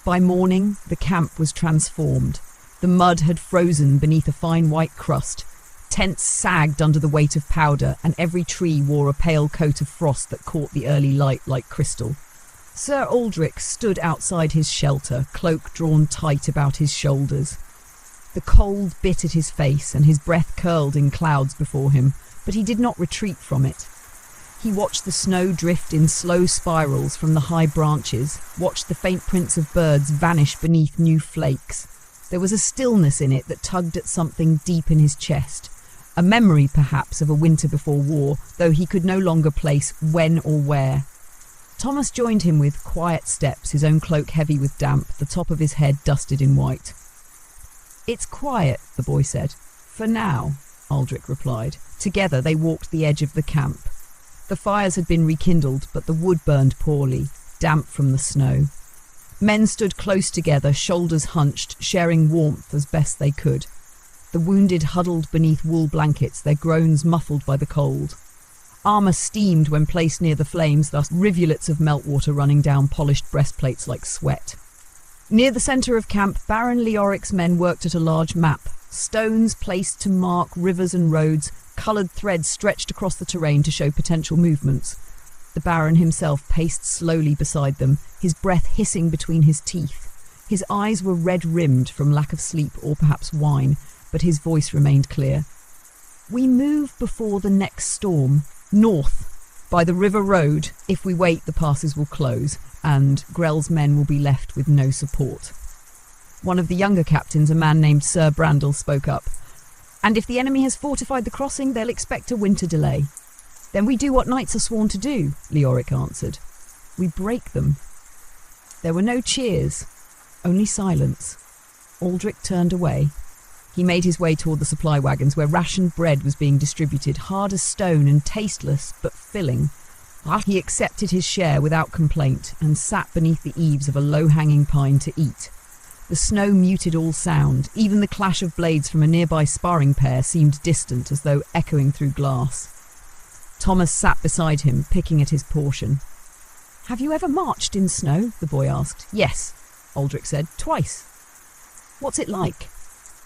A: By morning, the camp was transformed. The mud had frozen beneath a fine white crust. Tents sagged under the weight of powder, and every tree wore a pale coat of frost that caught the early light like crystal. Sir Aldrich stood outside his shelter, cloak drawn tight about his shoulders. The cold bit at his face, and his breath curled in clouds before him, but he did not retreat from it. He watched the snow drift in slow spirals from the high branches, watched the faint prints of birds vanish beneath new flakes. There was a stillness in it that tugged at something deep in his chest, a memory perhaps of a winter before war, though he could no longer place when or where. Thomas joined him with quiet steps, his own cloak heavy with damp, the top of his head dusted in white. "It's quiet," the boy said. "For now," Aldrich replied. Together they walked the edge of the camp. The fires had been rekindled, but the wood burned poorly, damp from the snow. Men stood close together, shoulders hunched, sharing warmth as best they could. The wounded huddled beneath wool blankets, their groans muffled by the cold. Armour steamed when placed near the flames, thus rivulets of meltwater running down polished breastplates like sweat. Near the centre of camp, Baron Leoric's men worked at a large map. Stones placed to mark rivers and roads, coloured threads stretched across the terrain to show potential movements. The Baron himself paced slowly beside them, his breath hissing between his teeth. His eyes were red-rimmed from lack of sleep or perhaps wine, but his voice remained clear. "We move before the next storm. North, by the river road. If we wait, the passes will close, and Grell's men will be left with no support." One of the younger captains, a man named Sir Brandel, spoke up. "And if the enemy has fortified the crossing, they'll expect a winter delay." "Then we do what knights are sworn to do," Leoric answered. "We break them." There were no cheers, only silence. Aldrich turned away. He made his way toward the supply wagons where rationed bread was being distributed, hard as stone and tasteless but filling. He accepted his share without complaint and sat beneath the eaves of a low-hanging pine to eat. The snow muted all sound. Even the clash of blades from a nearby sparring pair seemed distant, as though echoing through glass. Thomas sat beside him, picking at his portion. "Have you ever marched in snow?" the boy asked. "Yes," Aldrich said. "Twice." "What's it like?"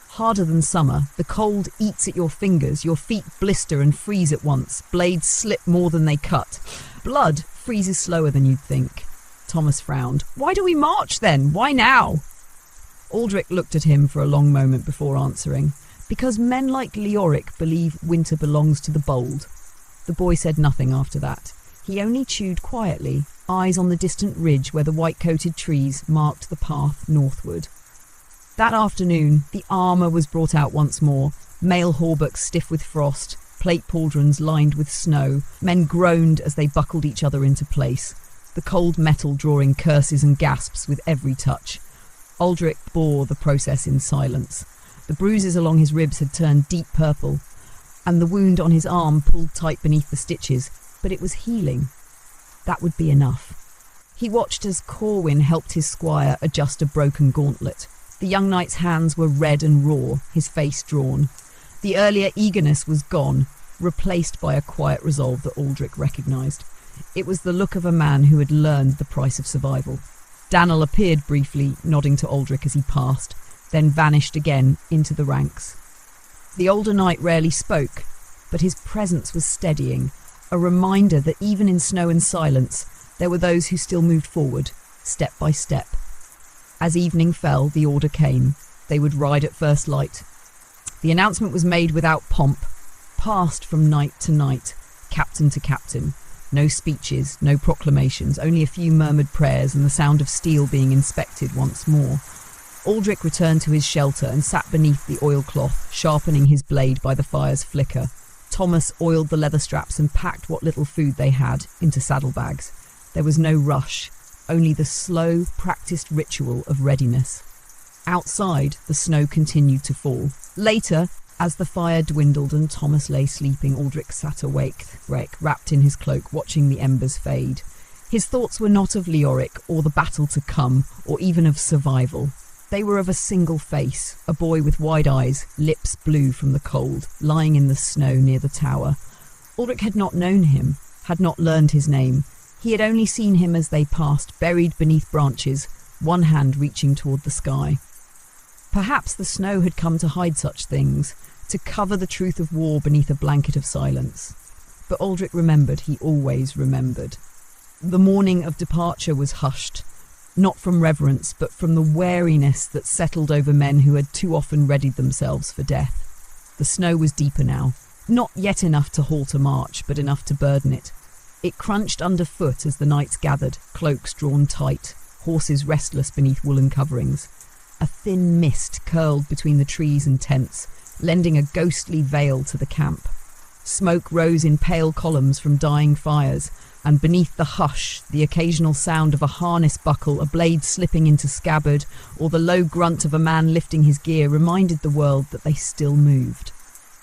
A: "Harder than summer. The cold eats at your fingers. Your feet blister and freeze at once. Blades slip more than they cut. Blood freezes slower than you'd think." Thomas frowned. "Why do we march then? Why now?" Aldrich looked at him for a long moment before answering. "Because men like Leoric believe winter belongs to the bold." The boy said nothing after that. He only chewed quietly, eyes on the distant ridge where the white-coated trees marked the path northward. That afternoon, the armour was brought out once more, mail hauberks stiff with frost, plate pauldrons lined with snow. Men groaned as they buckled each other into place, the cold metal drawing curses and gasps with every touch. Aldrich bore the process in silence. The bruises along his ribs had turned deep purple, and the wound on his arm pulled tight beneath the stitches, but it was healing. That would be enough. He watched as Corwin helped his squire adjust a broken gauntlet. The young knight's hands were red and raw, his face drawn. The earlier eagerness was gone, replaced by a quiet resolve that Aldrich recognised. It was the look of a man who had learned the price of survival. Daniel appeared briefly, nodding to Aldrich as he passed, then vanished again into the ranks. The older knight rarely spoke, but his presence was steadying, a reminder that even in snow and silence, there were those who still moved forward, step by step. As evening fell, the order came. They would ride at first light. The announcement was made without pomp, passed from knight to knight, captain to captain. No speeches, no proclamations, only a few murmured prayers and the sound of steel being inspected once more. Aldrich returned to his shelter and sat beneath the oilcloth, sharpening his blade by the fire's flicker. Thomas oiled the leather straps and packed what little food they had into saddlebags. There was no rush, only the slow, practiced ritual of readiness. Outside, the snow continued to fall. Later, as the fire dwindled and Thomas lay sleeping, Aldrich sat awake, wrapped in his cloak, watching the embers fade. His thoughts were not of Leoric or the battle to come, or even of survival. They were of a single face, a boy with wide eyes, lips blue from the cold, lying in the snow near the tower. Aldrich had not known him, had not learned his name. He had only seen him as they passed, buried beneath branches, one hand reaching toward the sky. Perhaps the snow had come to hide such things, to cover the truth of war beneath a blanket of silence. But Aldrich remembered, he always remembered. The morning of departure was hushed, not from reverence, but from the wariness that settled over men who had too often readied themselves for death. The snow was deeper now, not yet enough to halt a march, but enough to burden it. It crunched underfoot as the knights gathered, cloaks drawn tight, horses restless beneath woolen coverings. A thin mist curled between the trees and tents, lending a ghostly veil to the camp. Smoke rose in pale columns from dying fires, and beneath the hush, the occasional sound of a harness buckle, a blade slipping into scabbard, or the low grunt of a man lifting his gear reminded the world that they still moved,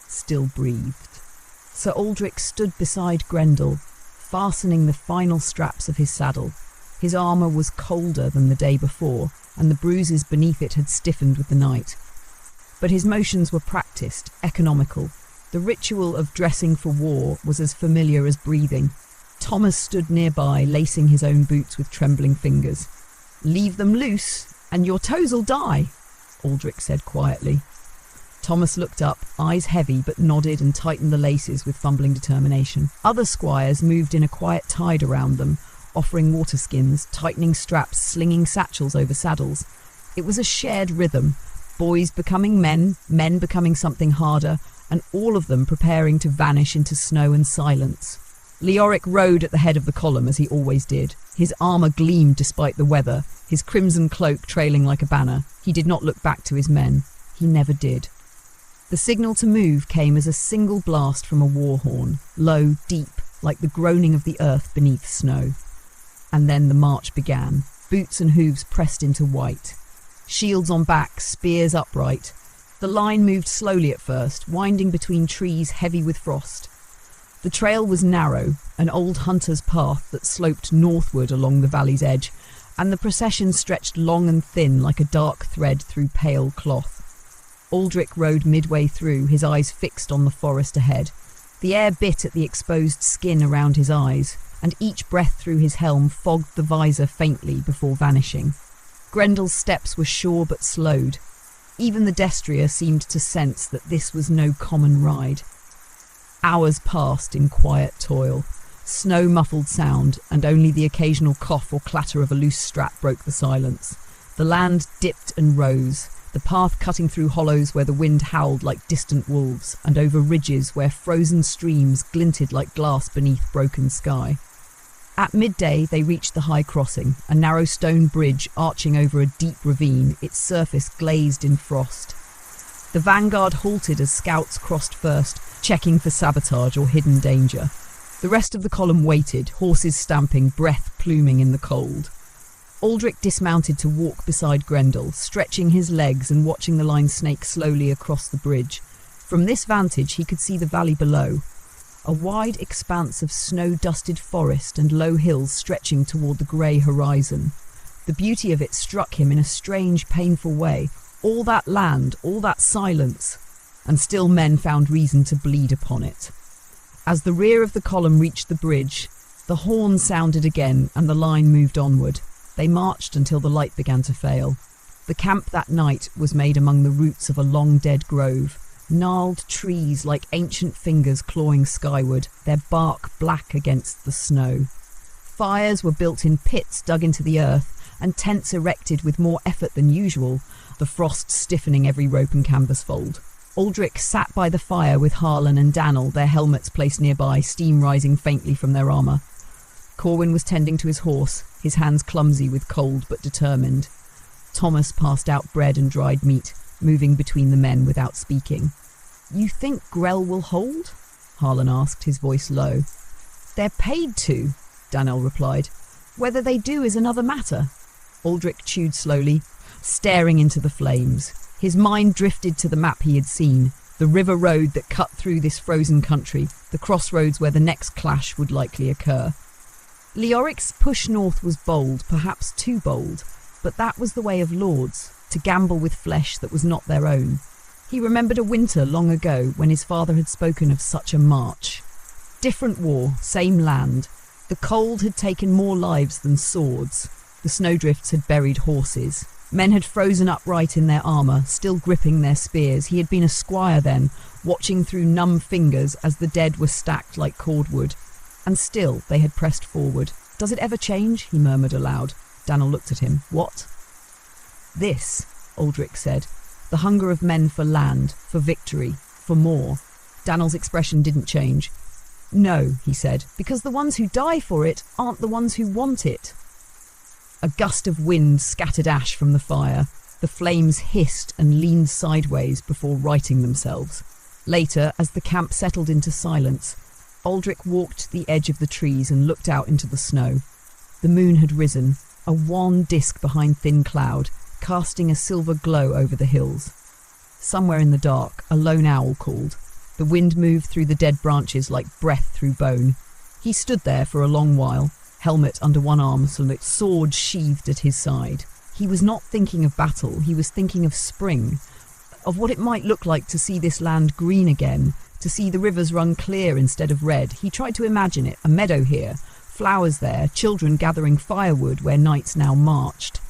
A: still breathed. Sir Aldrich stood beside Grendel, fastening the final straps of his saddle. His armour was colder than the day before, and the bruises beneath it had stiffened with the night. But his motions were practiced, economical. The ritual of dressing for war was as familiar as breathing. Thomas stood nearby, lacing his own boots with trembling fingers. "Leave them loose, and your toes'll die," Aldrich said quietly. Thomas looked up, eyes heavy, but nodded and tightened the laces with fumbling determination. Other squires moved in a quiet tide around them, offering water skins, tightening straps, slinging satchels over saddles. It was a shared rhythm, boys becoming men, men becoming something harder, and all of them preparing to vanish into snow and silence. Leoric rode at the head of the column as he always did. His armour gleamed despite the weather, his crimson cloak trailing like a banner. He did not look back to his men. He never did. The signal to move came as a single blast from a war horn, low, deep, like the groaning of the earth beneath snow. And then the march began, boots and hooves pressed into white. Shields on back, spears upright. The line moved slowly at first, winding between trees heavy with frost. The trail was narrow, an old hunter's path that sloped northward along the valley's edge, and the procession stretched long and thin like a dark thread through pale cloth. Aldrich rode midway through, his eyes fixed on the forest ahead. The air bit at the exposed skin around his eyes, and each breath through his helm fogged the visor faintly before vanishing. Grendel's steps were sure but slowed. Even the destrier seemed to sense that this was no common ride. Hours passed in quiet toil. Snow-muffled sound, and only the occasional cough or clatter of a loose strap broke the silence. The land dipped and rose, the path cutting through hollows where the wind howled like distant wolves, and over ridges where frozen streams glinted like glass beneath broken sky. At midday, they reached the high crossing, a narrow stone bridge arching over a deep ravine, its surface glazed in frost. The vanguard halted as scouts crossed first, checking for sabotage or hidden danger. The rest of the column waited, horses stamping, breath pluming in the cold. Aldrich dismounted to walk beside Grendel, stretching his legs and watching the line snake slowly across the bridge. From this vantage, he could see the valley below, a wide expanse of snow-dusted forest and low hills stretching toward the grey horizon. The beauty of it struck him in a strange, painful way. All that land, all that silence, and still men found reason to bleed upon it. As the rear of the column reached the bridge, the horn sounded again and the line moved onward. They marched until the light began to fail. The camp that night was made among the roots of a long-dead grove, gnarled trees like ancient fingers clawing skyward, their bark black against the snow. Fires were built in pits dug into the earth, and tents erected with more effort than usual, the frost stiffening every rope and canvas fold. Aldrich sat by the fire with Harlan and Dannel, their helmets placed nearby, steam rising faintly from their armour. Corwin was tending to his horse, his hands clumsy with cold but determined. Thomas passed out bread and dried meat, moving between the men without speaking. "You think Grell will hold?" Harlan asked, his voice low. "They're paid to," Dannel replied. "Whether they do is another matter." Aldrich chewed slowly, staring into the flames. His mind drifted to the map he had seen, the river road that cut through this frozen country, the crossroads where the next clash would likely occur. Leoric's push north was bold, perhaps too bold, but that was the way of lords, to gamble with flesh that was not their own. He remembered a winter long ago when his father had spoken of such a march. Different war, same land. The cold had taken more lives than swords. The snowdrifts had buried horses. Men had frozen upright in their armour, still gripping their spears. He had been a squire then, watching through numb fingers as the dead were stacked like cordwood. And still they had pressed forward. "Does it ever change?" he murmured aloud. Dannel looked at him. "What?" "This," Aldrich said. "The hunger of men for land, for victory, for more." Dannel's expression didn't change. "No," he said, "because the ones who die for it aren't the ones who want it." A gust of wind scattered ash from the fire. The flames hissed and leaned sideways before righting themselves. Later, as the camp settled into silence, Aldrich walked to the edge of the trees and looked out into the snow. The moon had risen, a wan disk behind thin cloud, casting a silver glow over the hills. Somewhere in the dark, a lone owl called. The wind moved through the dead branches like breath through bone. He stood there for a long while, helmet under one arm, sword sheathed at his side. He was not thinking of battle, he was thinking of spring, of what it might look like to see this land green again, to see the rivers run clear instead of red. He tried to imagine it, a meadow here, flowers there, children gathering firewood where knights now marched.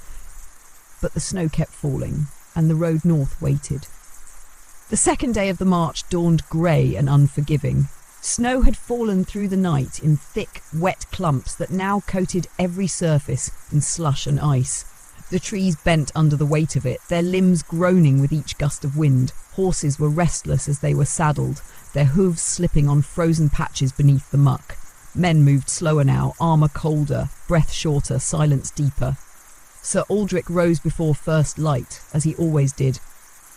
A: But the snow kept falling, and the road north waited. The second day of the march dawned grey and unforgiving. Snow had fallen through the night in thick, wet clumps that now coated every surface in slush and ice. The trees bent under the weight of it, their limbs groaning with each gust of wind. Horses were restless as they were saddled, their hooves slipping on frozen patches beneath the muck. Men moved slower now, armour colder, breath shorter, silence deeper. Sir Aldrich rose before first light, as he always did.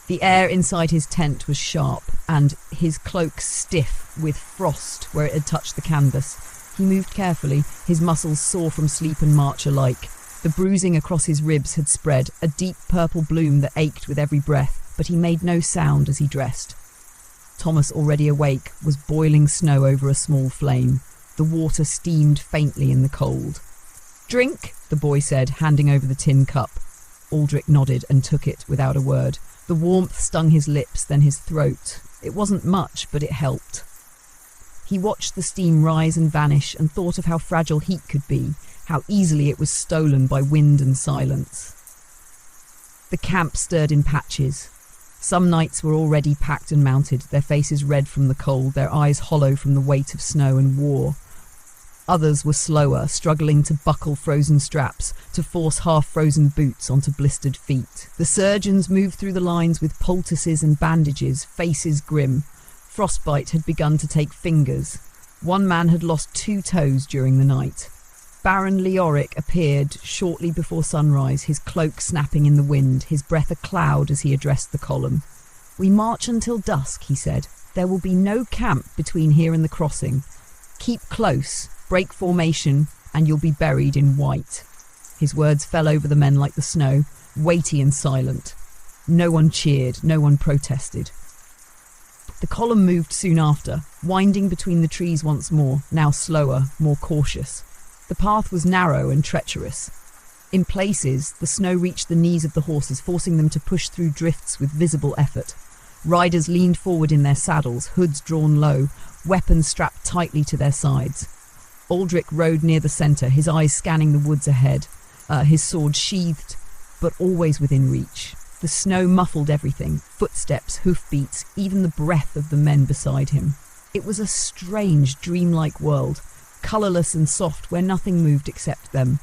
A: The air inside his tent was sharp, and his cloak stiff with frost where it had touched the canvas. He moved carefully, his muscles sore from sleep and march alike. The bruising across his ribs had spread, a deep purple bloom that ached with every breath, but he made no sound as he dressed. Thomas, already awake, was boiling snow over a small flame. The water steamed faintly in the cold. "Drink," the boy said, handing over the tin cup. Aldrich nodded and took it without a word. The warmth stung his lips, then his throat. It wasn't much, but it helped. He watched the steam rise and vanish and thought of how fragile heat could be, how easily it was stolen by wind and silence. The camp stirred in patches. Some knights were already packed and mounted, their faces red from the cold, their eyes hollow from the weight of snow and war. Others were slower, struggling to buckle frozen straps, to force half-frozen boots onto blistered feet. The surgeons moved through the lines with poultices and bandages, faces grim. Frostbite had begun to take fingers. One man had lost 2 toes during the night. Baron Leoric appeared shortly before sunrise, his cloak snapping in the wind, his breath a cloud as he addressed the column. "We march until dusk," he said. "There will be no camp between here and the crossing. Keep close, break formation, and you'll be buried in white." His words fell over the men like the snow, weighty and silent. No one cheered, no one protested. The column moved soon after, winding between the trees once more, now slower, more cautious. The path was narrow and treacherous. In places, the snow reached the knees of the horses, forcing them to push through drifts with visible effort. Riders leaned forward in their saddles, hoods drawn low, weapons strapped tightly to their sides. Aldrich rode near the centre, his eyes scanning the woods ahead, his sword sheathed, but always within reach. The snow muffled everything, footsteps, hoofbeats, even the breath of the men beside him. It was a strange, dreamlike world, colourless and soft, where nothing moved except them.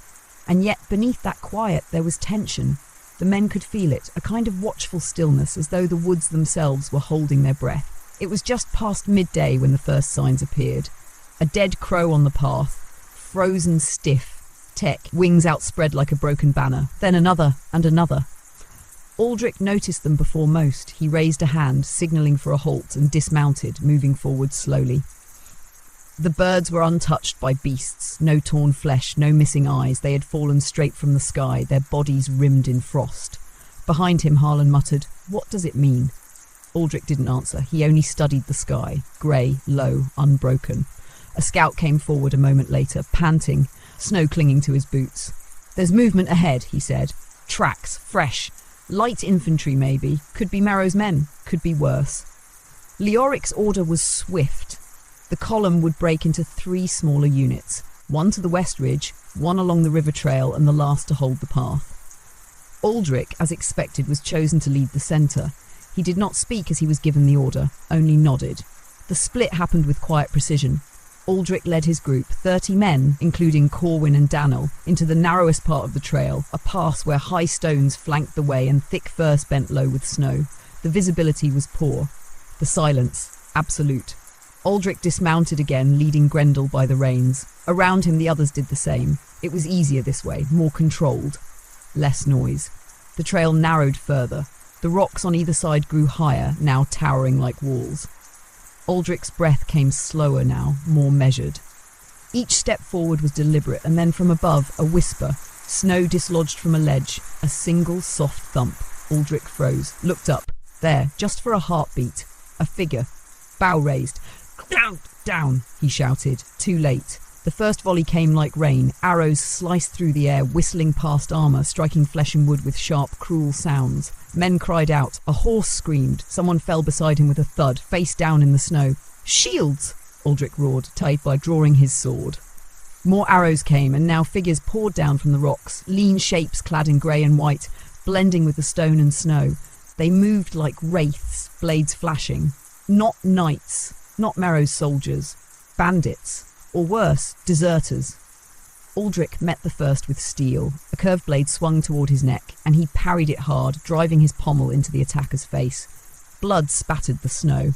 A: And yet, beneath that quiet, there was tension. The men could feel it, a kind of watchful stillness, as though the woods themselves were holding their breath. It was just past midday when the first signs appeared. A dead crow on the path, frozen stiff, wings outspread like a broken banner, then another and another. Aldrich noticed them before most. He raised a hand, signalling for a halt, and dismounted, moving forward slowly. The birds were untouched by beasts, no torn flesh, no missing eyes. They had fallen straight from the sky, their bodies rimmed in frost. Behind him, Harlan muttered, "What does it mean?" Aldrich didn't answer. He only studied the sky, grey, low, unbroken. A scout came forward a moment later, panting, snow clinging to his boots. "There's movement ahead," he said. "Tracks, fresh. Light infantry, maybe. Could be Merrow's men. Could be worse." Leoric's order was swift. The column would break into 3 smaller units, one to the west ridge, one along the river trail, and the last to hold the path. Aldrich, as expected, was chosen to lead the centre. He did not speak as he was given the order, only nodded. The split happened with quiet precision. Aldrich led his group, 30 men, including Corwin and Daniel, into the narrowest part of the trail, a pass where high stones flanked the way and thick furze bent low with snow. The visibility was poor. The silence, absolute. Aldrich dismounted again, leading Grendel by the reins. Around him the others did the same. It was easier this way, more controlled. Less noise. The trail narrowed further. The rocks on either side grew higher, now towering like walls. Aldrich's breath came slower now, more measured. Each step forward was deliberate, and then from above, a whisper. Snow dislodged from a ledge. A single soft thump. Aldrich froze, looked up. There, just for a heartbeat. A figure. Bow raised. "Down! Down!" he shouted. Too late. The first volley came like rain. Arrows sliced through the air, whistling past armour, striking flesh and wood with sharp, cruel sounds. Men cried out. A horse screamed. Someone fell beside him with a thud, face down in the snow. "Shields!" Aldrich roared, tied by drawing his sword. More arrows came, and now figures poured down from the rocks, lean shapes clad in grey and white, blending with the stone and snow. They moved like wraiths, blades flashing. Not knights, not Merrow's soldiers. Bandits. Or worse, deserters. Aldrich met the first with steel. A curved blade swung toward his neck, and he parried it hard, driving his pommel into the attacker's face. Blood spattered the snow.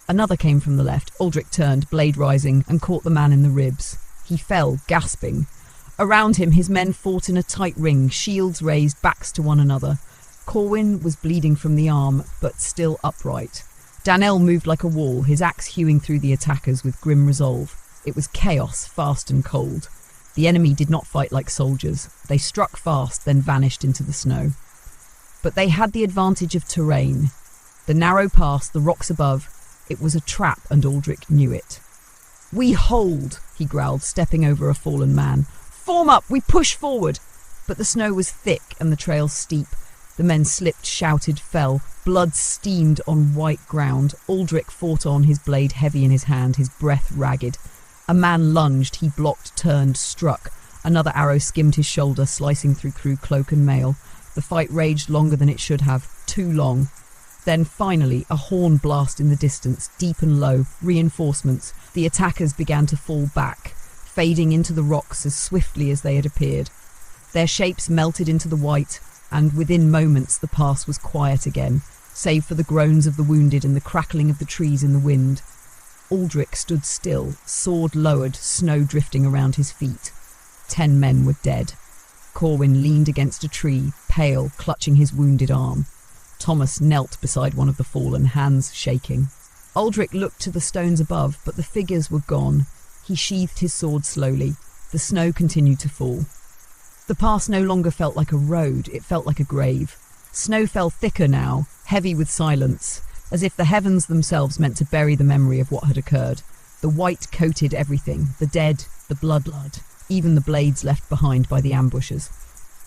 A: Another came from the left. Aldrich turned, blade rising, and caught the man in the ribs. He fell, gasping. Around him, his men fought in a tight ring, shields raised, backs to one another. Corwin was bleeding from the arm, but still upright. Daniel moved like a wall, his axe hewing through the attackers with grim resolve. It was chaos, fast and cold. The enemy did not fight like soldiers. They struck fast, then vanished into the snow. But they had the advantage of terrain. The narrow pass, the rocks above, it was a trap, and Aldrich knew it. "We hold," he growled, stepping over a fallen man. "Form up, we push forward." But the snow was thick and the trail steep. The men slipped, shouted, fell. Blood steamed on white ground. Aldrich fought on, his blade heavy in his hand, his breath ragged. A man lunged, he blocked, turned, struck. Another arrow skimmed his shoulder, slicing through cloak and mail. The fight raged longer than it should have, too long. Then, finally, a horn blast in the distance, deep and low, reinforcements. The attackers began to fall back, fading into the rocks as swiftly as they had appeared. Their shapes melted into the white, and within moments the pass was quiet again, save for the groans of the wounded and the crackling of the trees in the wind. Aldrich stood still, sword lowered, snow drifting around his feet. 10 men were dead. Corwin leaned against a tree, pale, clutching his wounded arm. Thomas knelt beside one of the fallen, hands shaking. Aldrich looked to the stones above, but the figures were gone. He sheathed his sword slowly. The snow continued to fall. The pass no longer felt like a road, it felt like a grave. Snow fell thicker now, heavy with silence, as if the heavens themselves meant to bury the memory of what had occurred. The white coated everything, the dead, the blood, even the blades left behind by the ambushers.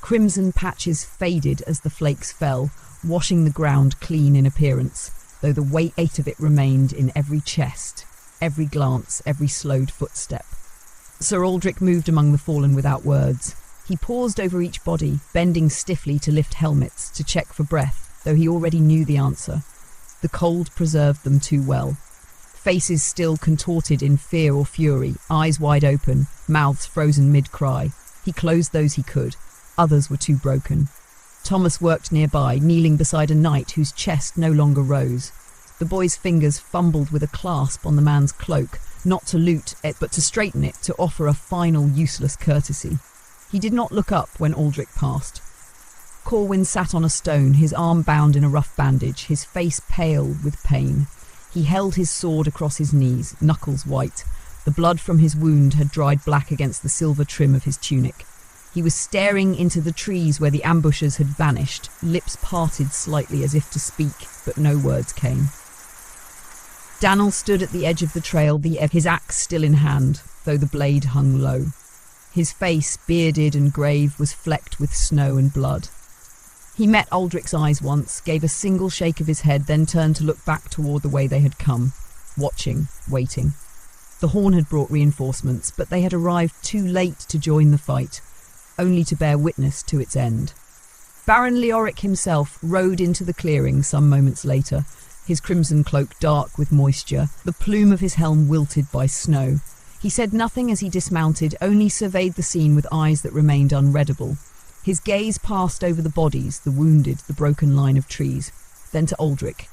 A: Crimson patches faded as the flakes fell, washing the ground clean in appearance, though the weight of it remained in every chest, every glance, every slowed footstep. Sir Aldrich moved among the fallen without words. He paused over each body, bending stiffly to lift helmets, to check for breath, though he already knew the answer. The cold preserved them too well. Faces still contorted in fear or fury, eyes wide open, mouths frozen mid-cry. He closed those he could. Others were too broken. Thomas worked nearby, kneeling beside a knight whose chest no longer rose. The boy's fingers fumbled with a clasp on the man's cloak, not to loot it, but to straighten it, to offer a final useless courtesy. He did not look up when Aldrich passed. Corwin sat on a stone, his arm bound in a rough bandage, his face pale with pain. He held his sword across his knees, knuckles white. The blood from his wound had dried black against the silver trim of his tunic. He was staring into the trees where the ambushers had vanished, lips parted slightly as if to speak, but no words came. Daniel stood at the edge of the trail, his axe still in hand, though the blade hung low. His face, bearded and grave, was flecked with snow and blood. He met Aldrich's eyes once, gave a single shake of his head, then turned to look back toward the way they had come, watching, waiting. The horn had brought reinforcements, but they had arrived too late to join the fight, only to bear witness to its end. Baron Leoric himself rode into the clearing some moments later, his crimson cloak dark with moisture, the plume of his helm wilted by snow. He said nothing as he dismounted, only surveyed the scene with eyes that remained unreadable. His gaze passed over the bodies, the wounded, the broken line of trees. Then to Aldrich.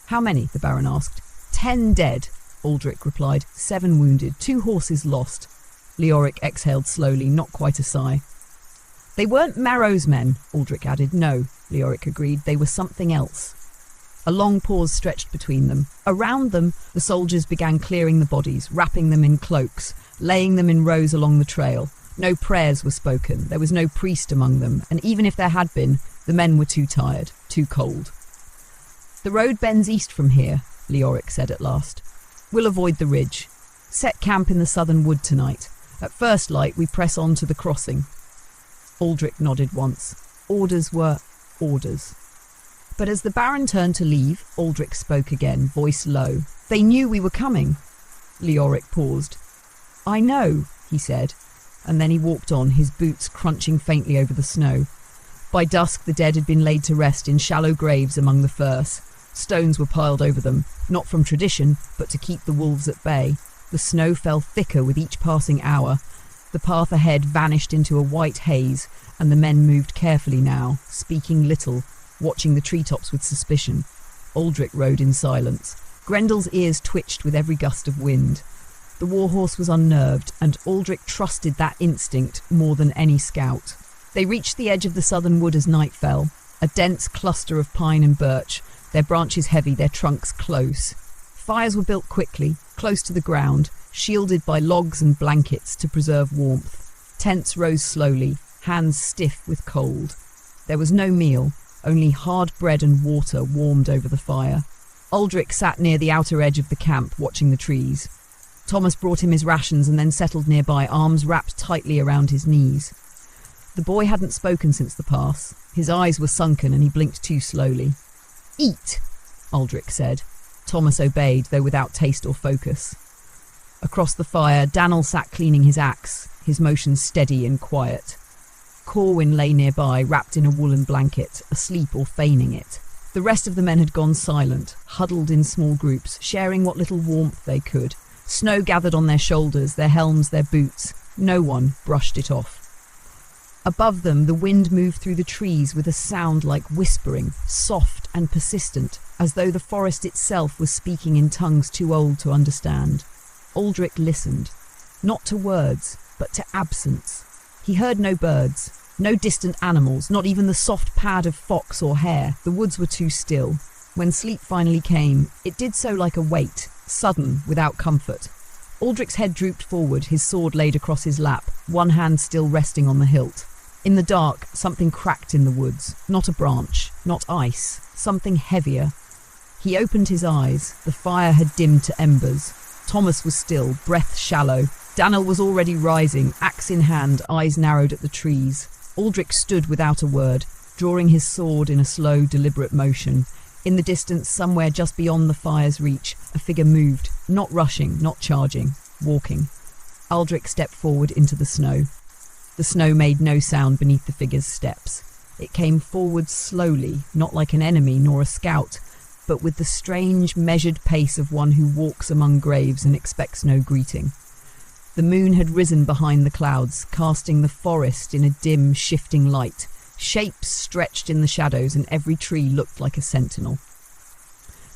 A: "How many?" the Baron asked. 10 dead, Aldrich replied. 7 wounded, 2 horses lost. Leoric exhaled slowly, not quite a sigh. "They weren't Marrow's men," Aldrich added. "No," Leoric agreed. "They were something else." A long pause stretched between them. Around them, the soldiers began clearing the bodies, wrapping them in cloaks, laying them in rows along the trail. No prayers were spoken, there was no priest among them, and even if there had been, the men were too tired, too cold. "The road bends east from here," Leoric said at last. "We'll avoid the ridge. Set camp in the southern wood tonight. At first light, we press on to the crossing." Aldrich nodded once. Orders were orders. But as the Baron turned to leave, Aldrich spoke again, voice low. "They knew we were coming." Leoric paused. "I know," he said, and then he walked on, his boots crunching faintly over the snow. By dusk, the dead had been laid to rest in shallow graves among the furze. Stones were piled over them, not from tradition, but to keep the wolves at bay. The snow fell thicker with each passing hour. The path ahead vanished into a white haze, and the men moved carefully now, speaking little, watching the treetops with suspicion. Aldrich rode in silence. Grendel's ears twitched with every gust of wind. The warhorse was unnerved, and Aldrich trusted that instinct more than any scout. They reached the edge of the southern wood as night fell, a dense cluster of pine and birch, their branches heavy, their trunks close. Fires were built quickly, close to the ground, shielded by logs and blankets to preserve warmth. Tents rose slowly, hands stiff with cold. There was no meal, only hard bread and water warmed over the fire. Aldrich sat near the outer edge of the camp, watching the trees. Thomas brought him his rations and then settled nearby, arms wrapped tightly around his knees. The boy hadn't spoken since the pass. His eyes were sunken and he blinked too slowly. "Eat," Aldrich said. Thomas obeyed, though without taste or focus. Across the fire, Daniel sat cleaning his axe, his motions steady and quiet. Corwin lay nearby, wrapped in a woolen blanket, asleep or feigning it. The rest of the men had gone silent, huddled in small groups, sharing what little warmth they could. Snow gathered on their shoulders, their helms, their boots. No one brushed it off. Above them, the wind moved through the trees with a sound like whispering, soft and persistent, as though the forest itself was speaking in tongues too old to understand. Aldrich listened, not to words, but to absence. He heard no birds, no distant animals, not even the soft pad of fox or hare. The woods were too still. When sleep finally came, it did so like a weight, sudden, without comfort. Aldrich's head drooped forward, his sword laid across his lap, one hand still resting on the hilt. In the dark, something cracked in the woods. Not a branch, not ice, something heavier. He opened his eyes. The fire had dimmed to embers. Thomas was still, breath shallow. Daniel was already rising, axe in hand, eyes narrowed at the trees. Aldrich stood without a word, drawing his sword in a slow, deliberate motion. In the distance, somewhere just beyond the fire's reach, a figure moved, not rushing, not charging, walking. Aldrich stepped forward into the snow. The snow made no sound beneath the figure's steps. It came forward slowly, not like an enemy nor a scout, but with the strange, measured pace of one who walks among graves and expects no greeting. The moon had risen behind the clouds, casting the forest in a dim, shifting light. Shapes stretched in the shadows, and every tree looked like a sentinel.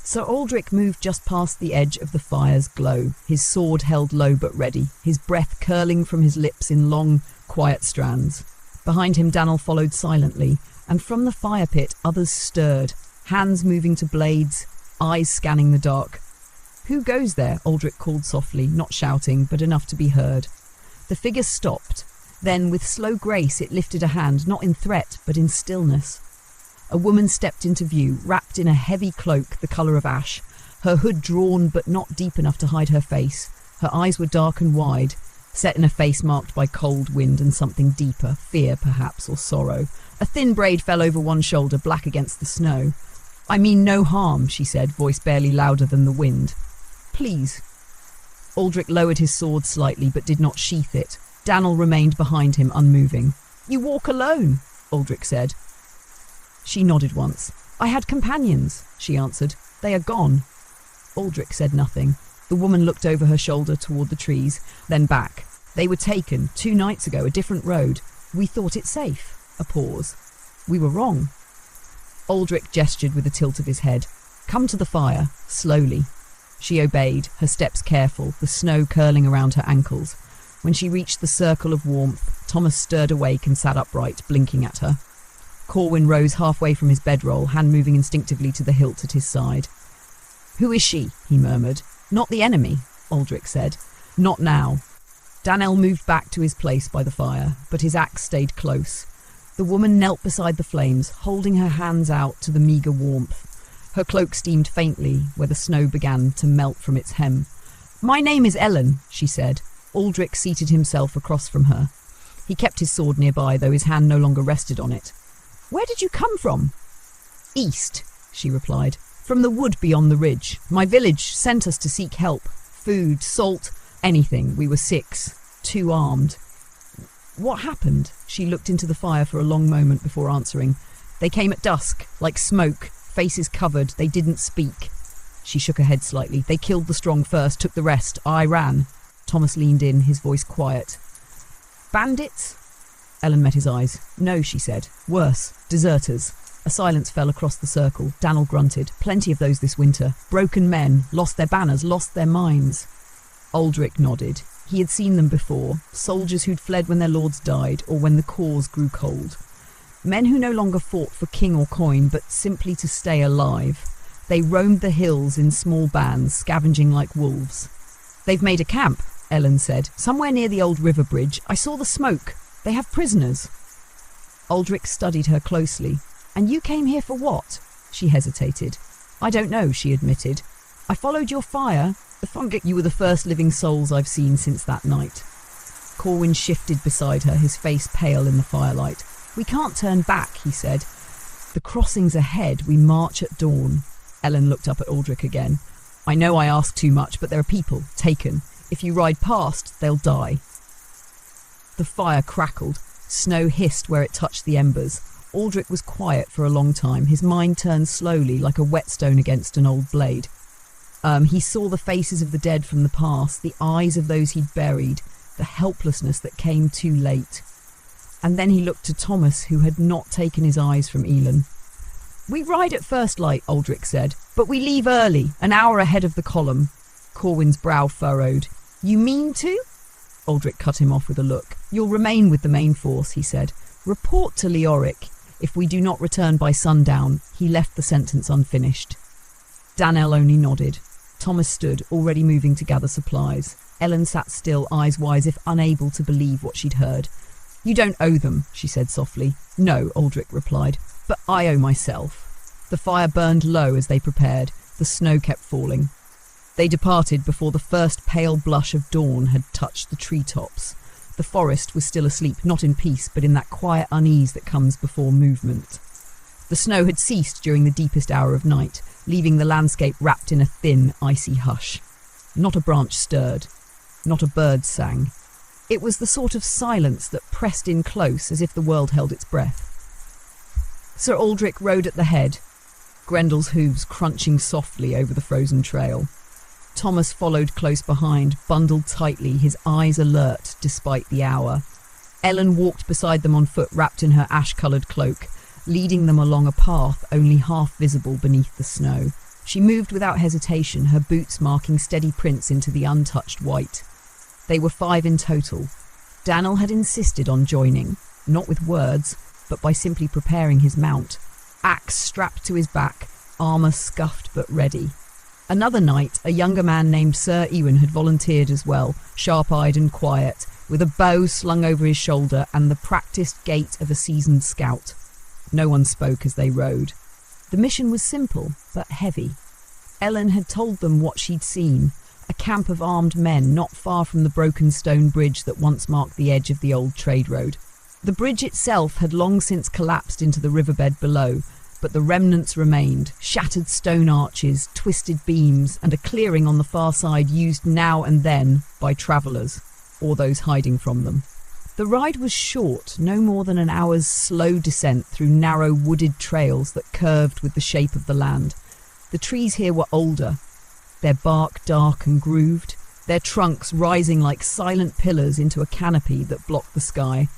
A: Sir Aldrich moved just past the edge of the fire's glow, his sword held low but ready, his breath curling from his lips in long, quiet strands. Behind him Daniel followed silently, and from the fire pit others stirred, hands moving to blades, eyes scanning the dark. "Who goes there?" Aldrich called softly, not shouting, but enough to be heard. The figure stopped. Then, with slow grace, it lifted a hand, not in threat, but in stillness. A woman stepped into view, wrapped in a heavy cloak the colour of ash, her hood drawn but not deep enough to hide her face. Her eyes were dark and wide, set in a face marked by cold wind and something deeper, fear perhaps, or sorrow. A thin braid fell over one shoulder, black against the snow. "I mean no harm," she said, voice barely louder than the wind. "Please." Aldrich lowered his sword slightly but did not sheath it. Daniel remained behind him, unmoving. "You walk alone," Aldrich said. She nodded once. "I had companions," she answered. "They are gone." Aldrich said nothing. The woman looked over her shoulder toward the trees, then back. "They were taken 2 nights ago, a different road. We thought it safe." A pause. "We were wrong." Aldrich gestured with a tilt of his head. "Come to the fire, slowly." She obeyed, her steps careful, the snow curling around her ankles. When she reached the circle of warmth, Thomas stirred awake and sat upright, blinking at her. Corwin rose halfway from his bedroll, hand moving instinctively to the hilt at his side. "Who is she?" he murmured. "Not the enemy," Aldrich said. "Not now." Daniel moved back to his place by the fire, but his axe stayed close. The woman knelt beside the flames, holding her hands out to the meagre warmth. Her cloak steamed faintly where the snow began to melt from its hem. "My name is Ellen," she said. Aldrich seated himself across from her. He kept his sword nearby, though his hand no longer rested on it. "Where did you come from?" "East," she replied. "From the wood beyond the ridge. My village sent us to seek help. Food, salt, anything. We were 6, 2 armed." "What happened?" She looked into the fire for a long moment before answering. "They came at dusk, like smoke, faces covered. They didn't speak." She shook her head slightly. "They killed the strong first, took the rest. I ran." Thomas leaned in, his voice quiet. "Bandits?" Ellen met his eyes. "No," she said. "Worse. Deserters." A silence fell across the circle. Daniel grunted. "Plenty of those this winter. Broken men, lost their banners, lost their minds." Aldrich nodded. He had seen them before. Soldiers who'd fled when their lords died, or when the cause grew cold. Men who no longer fought for king or coin, but simply to stay alive. They roamed the hills in small bands, scavenging like wolves. "They've made a camp," Ellen said. "Somewhere near the old river bridge. I saw the smoke. They have prisoners." Aldrich studied her closely. "And you came here for what?" She hesitated. "I don't know," she admitted. "I followed your fire. The fungi. You were the first living souls I've seen since that night." Corwin shifted beside her, his face pale in the firelight. "We can't turn back," he said. "The crossing's ahead. We march at dawn." Ellen looked up at Aldrich again. "I know I ask too much, but there are people taken. If you ride past, they'll die." The fire crackled. Snow hissed where it touched the embers. Aldrich was quiet for a long time. His mind turned slowly, like a whetstone against an old blade. He saw the faces of the dead from the past, the eyes of those he'd buried, the helplessness that came too late. And then he looked to Thomas, who had not taken his eyes from Elin. "We ride at first light," Aldrich said, "but we leave early, an hour ahead of the column." Corwin's brow furrowed. "You mean to?" Aldrich cut him off with a look. "You'll remain with the main force," he said. "Report to Leoric. If we do not return by sundown." He left the sentence unfinished. Danelle only nodded. Thomas stood, already moving to gather supplies. Ellen sat still, eyes wide, as if unable to believe what she'd heard. "You don't owe them," she said softly. "No," Aldrich replied, "but I owe myself." The fire burned low as they prepared. The snow kept falling. They departed before the first pale blush of dawn had touched the treetops. The forest was still asleep, not in peace, but in that quiet unease that comes before movement. The snow had ceased during the deepest hour of night, leaving the landscape wrapped in a thin, icy hush. Not a branch stirred. Not a bird sang. It was the sort of silence that pressed in close, as if the world held its breath. Sir Aldrich rode at the head, Grendel's hooves crunching softly over the frozen trail. Thomas followed close behind, bundled tightly, his eyes alert despite the hour. Ellen walked beside them on foot, wrapped in her ash-coloured cloak, leading them along a path only half visible beneath the snow. She moved without hesitation, her boots marking steady prints into the untouched white. They were 5 in total. Danelle had insisted on joining, not with words, but by simply preparing his mount. Axe strapped to his back, armour scuffed but ready. Another night, a younger man named Sir Ewan had volunteered as well, sharp-eyed and quiet, with a bow slung over his shoulder and the practised gait of a seasoned scout. No one spoke as they rode. The mission was simple, but heavy. Ellen had told them what she'd seen, a camp of armed men not far from the broken stone bridge that once marked the edge of the old trade road. The bridge itself had long since collapsed into the riverbed below, but the remnants remained, shattered stone arches, twisted beams, and a clearing on the far side used now and then by travellers, or those hiding from them. The ride was short, no more than an hour's slow descent through narrow wooded trails that curved with the shape of the land. The trees here were older, their bark dark and grooved, their trunks rising like silent pillars into a canopy that blocked the sky.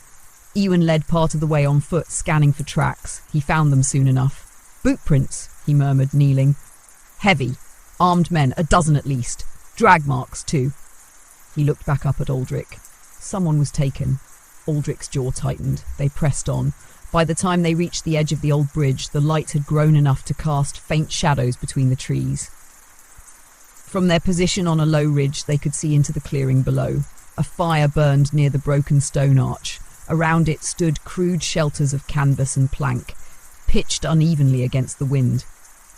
A: Ewan led part of the way on foot, scanning for tracks. He found them soon enough. "Bootprints," he murmured, kneeling. "Heavy. Armed men, a dozen at least. Drag marks, too." He looked back up at Aldrich. Someone was taken. Aldrich's jaw tightened. They pressed on. By the time they reached the edge of the old bridge, the light had grown enough to cast faint shadows between the trees. From their position on a low ridge, they could see into the clearing below. A fire burned near the broken stone arch. Around it stood crude shelters of canvas and plank, pitched unevenly against the wind.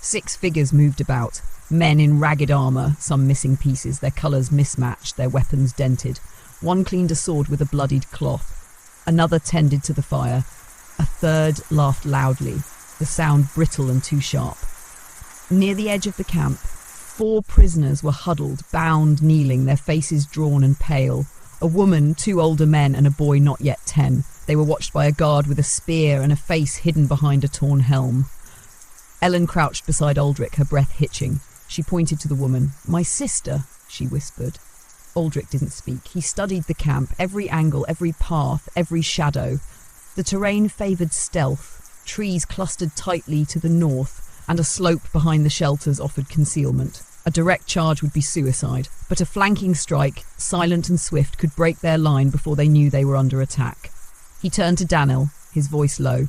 A: 6 figures moved about, men in ragged armour, some missing pieces, their colours mismatched, their weapons dented. One cleaned a sword with a bloodied cloth. Another tended to the fire. A third laughed loudly, the sound brittle and too sharp. Near the edge of the camp, 4 prisoners were huddled, bound, kneeling, their faces drawn and pale. A woman, 2 older men, and a boy not yet 10. They were watched by a guard with a spear and a face hidden behind a torn helm. Ellen crouched beside Aldrich, her breath hitching. She pointed to the woman. "My sister," she whispered. Aldrich didn't speak. He studied the camp, every angle, every path, every shadow. The terrain favoured stealth. Trees clustered tightly to the north, and a slope behind the shelters offered concealment. A direct charge would be suicide, but a flanking strike, silent and swift, could break their line before they knew they were under attack. He turned to Danelle, his voice low.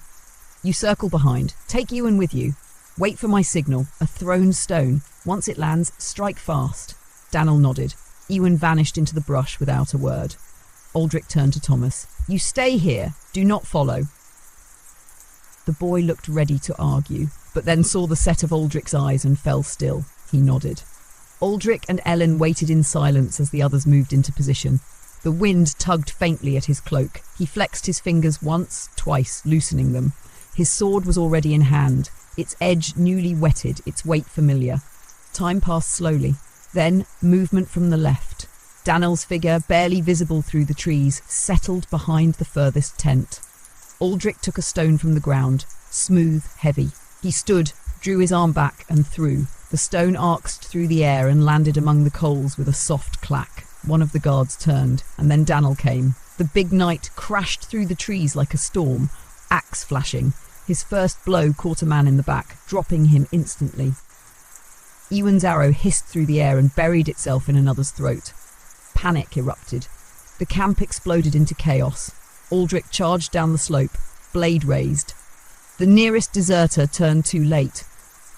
A: "You circle behind. Take Ewan with you. Wait for my signal, a thrown stone. Once it lands, strike fast." Danelle nodded. Ewan vanished into the brush without a word. Aldrich turned to Thomas. "You stay here. Do not follow." The boy looked ready to argue, but then saw the set of Aldrich's eyes and fell still. He nodded. Aldrich and Ellen waited in silence as the others moved into position. The wind tugged faintly at his cloak. He flexed his fingers once, twice, loosening them. His sword was already in hand, its edge newly whetted, its weight familiar. Time passed slowly. Then, movement from the left. Danelle's figure, barely visible through the trees, settled behind the furthest tent. Aldrich took a stone from the ground, smooth, heavy. He stood, drew his arm back and threw. The stone arced through the air and landed among the coals with a soft clack. One of the guards turned, and then Danelle came. The big knight crashed through the trees like a storm, axe flashing. His first blow caught a man in the back, dropping him instantly. Ewan's arrow hissed through the air and buried itself in another's throat. Panic erupted. The camp exploded into chaos. Aldrich charged down the slope, blade raised. The nearest deserter turned too late.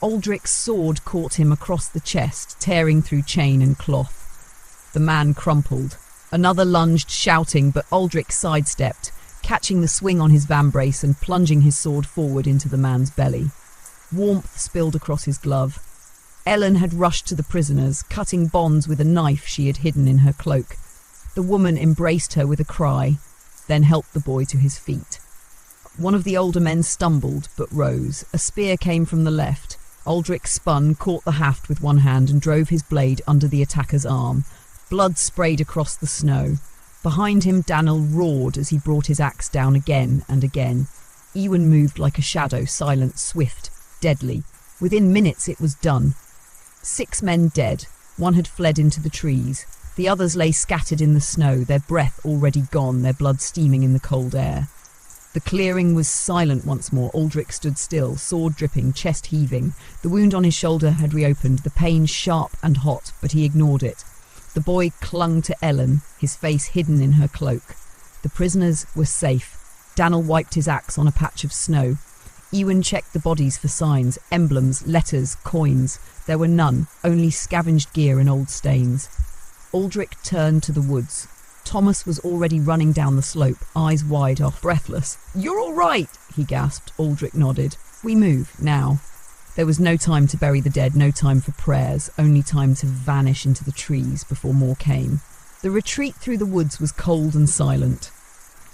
A: Aldrich's sword caught him across the chest, tearing through chain and cloth. The man crumpled. Another lunged, shouting, but Aldrich sidestepped, catching the swing on his vambrace and plunging his sword forward into the man's belly. Warmth spilled across his glove. Ellen had rushed to the prisoners, cutting bonds with a knife she had hidden in her cloak. The woman embraced her with a cry, then helped the boy to his feet. One of the older men stumbled, but rose. A spear came from the left. Aldrich spun, caught the haft with one hand and drove his blade under the attacker's arm. Blood sprayed across the snow. Behind him, Daniel roared as he brought his axe down again and again. Ewan moved like a shadow, silent, swift, deadly. Within minutes it was done. 6 men dead. One had fled into the trees. The others lay scattered in the snow, their breath already gone, their blood steaming in the cold air. The clearing was silent once more. Aldrich stood still, sword dripping, chest heaving. The wound on his shoulder had reopened, the pain sharp and hot, but he ignored it. The boy clung to Ellen, his face hidden in her cloak. The prisoners were safe. Daniel wiped his axe on a patch of snow. Ewan checked the bodies for signs, emblems, letters, coins. There were none, only scavenged gear and old stains. Aldrich turned to the woods. Thomas was already running down the slope, eyes wide off, breathless. "You're all right," he gasped. Aldrich nodded. "We move, now." There was no time to bury the dead, no time for prayers, only time to vanish into the trees before more came. The retreat through the woods was cold and silent.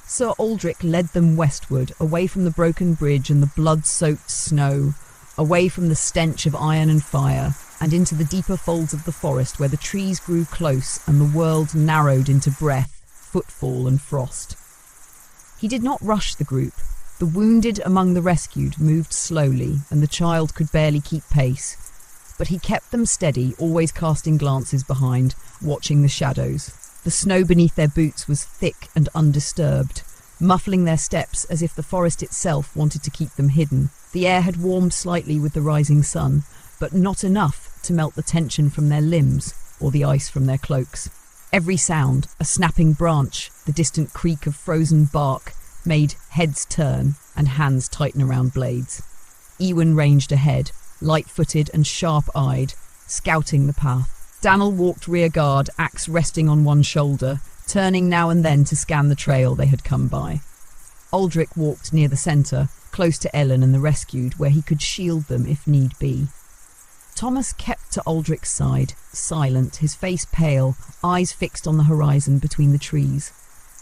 A: Sir Aldrich led them westward, away from the broken bridge and the blood-soaked snow, away from the stench of iron and fire, and into the deeper folds of the forest where the trees grew close and the world narrowed into breath, footfall and frost. He did not rush the group. The wounded among the rescued moved slowly, and the child could barely keep pace. But he kept them steady, always casting glances behind, watching the shadows. The snow beneath their boots was thick and undisturbed, muffling their steps as if the forest itself wanted to keep them hidden. The air had warmed slightly with the rising sun, but not enough to melt the tension from their limbs or the ice from their cloaks. Every sound, a snapping branch, the distant creak of frozen bark, made heads turn and hands tighten around blades. Ewan ranged ahead, light-footed and sharp-eyed, scouting the path. Daniel walked rear guard, axe resting on one shoulder, turning now and then to scan the trail they had come by. Aldrich walked near the centre, close to Ellen and the rescued, where he could shield them if need be. Thomas kept to Aldrich's side, silent, his face pale, eyes fixed on the horizon between the trees.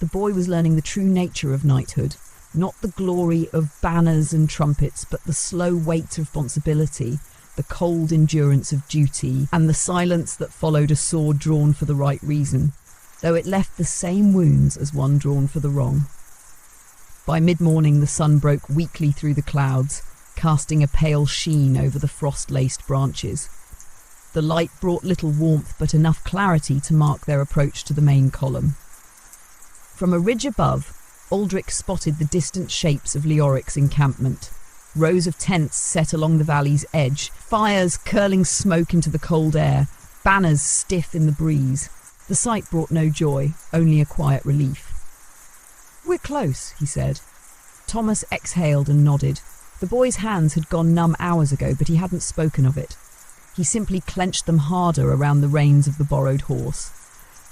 A: The boy was learning the true nature of knighthood, not the glory of banners and trumpets, but the slow weight of responsibility, the cold endurance of duty, and the silence that followed a sword drawn for the right reason, though it left the same wounds as one drawn for the wrong. By mid-morning the sun broke weakly through the clouds, casting a pale sheen over the frost-laced branches. The light brought little warmth but enough clarity to mark their approach to the main column. From a ridge above, Aldrich spotted the distant shapes of Leoric's encampment. Rows of tents set along the valley's edge, fires curling smoke into the cold air, banners stiff in the breeze. The sight brought no joy, only a quiet relief. "We're close," he said. Thomas exhaled and nodded. The boy's hands had gone numb hours ago, but he hadn't spoken of it. He simply clenched them harder around the reins of the borrowed horse.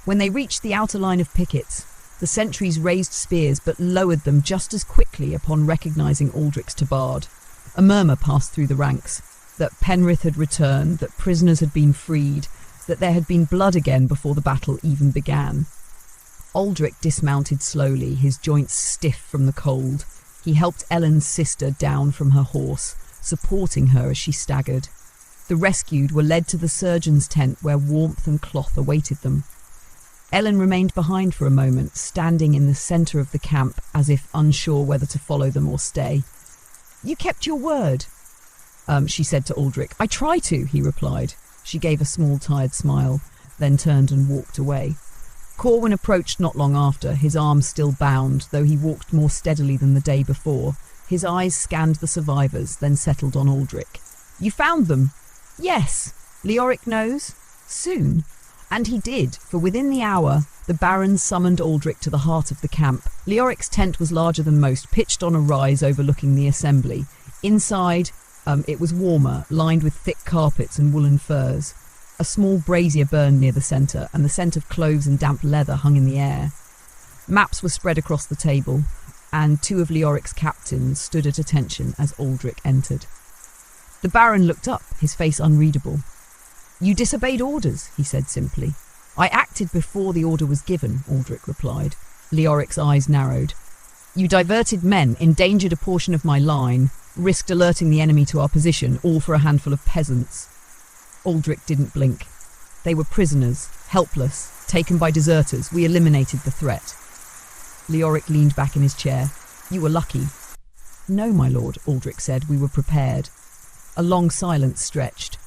A: When they reached the outer line of pickets, the sentries raised spears but lowered them just as quickly upon recognising Aldrich's tabard. A murmur passed through the ranks, that Penrith had returned, that prisoners had been freed, that there had been blood again before the battle even began. Aldrich dismounted slowly, his joints stiff from the cold. He helped Ellen's sister down from her horse, supporting her as she staggered. The rescued were led to the surgeon's tent where warmth and cloth awaited them. Ellen remained behind for a moment, standing in the centre of the camp as if unsure whether to follow them or stay. "You kept your word," she said to Aldrich. "I try to," he replied. She gave a small tired smile, then turned and walked away. Corwin approached not long after, his arm still bound, though he walked more steadily than the day before. His eyes scanned the survivors, then settled on Aldrich. "You found them?" "Yes. Leoric knows? Soon. And he did, for within the hour, the Baron summoned Aldrich to the heart of the camp. Leoric's tent was larger than most, pitched on a rise overlooking the assembly. Inside, it was warmer, lined with thick carpets and woolen furs. A small brazier burned near the centre, and the scent of cloves and damp leather hung in the air. Maps were spread across the table, and 2 of Leoric's captains stood at attention as Aldrich entered. The Baron looked up, his face unreadable. "You disobeyed orders," he said simply. "I acted before the order was given," Aldrich replied. Leoric's eyes narrowed. "You diverted men, endangered a portion of my line, risked alerting the enemy to our position, all for a handful of peasants." Aldrich didn't blink. "They were prisoners, helpless, taken by deserters. We eliminated the threat." Leoric leaned back in his chair. "You were lucky." "No, my lord," Aldrich said. "We were prepared." A long silence stretched.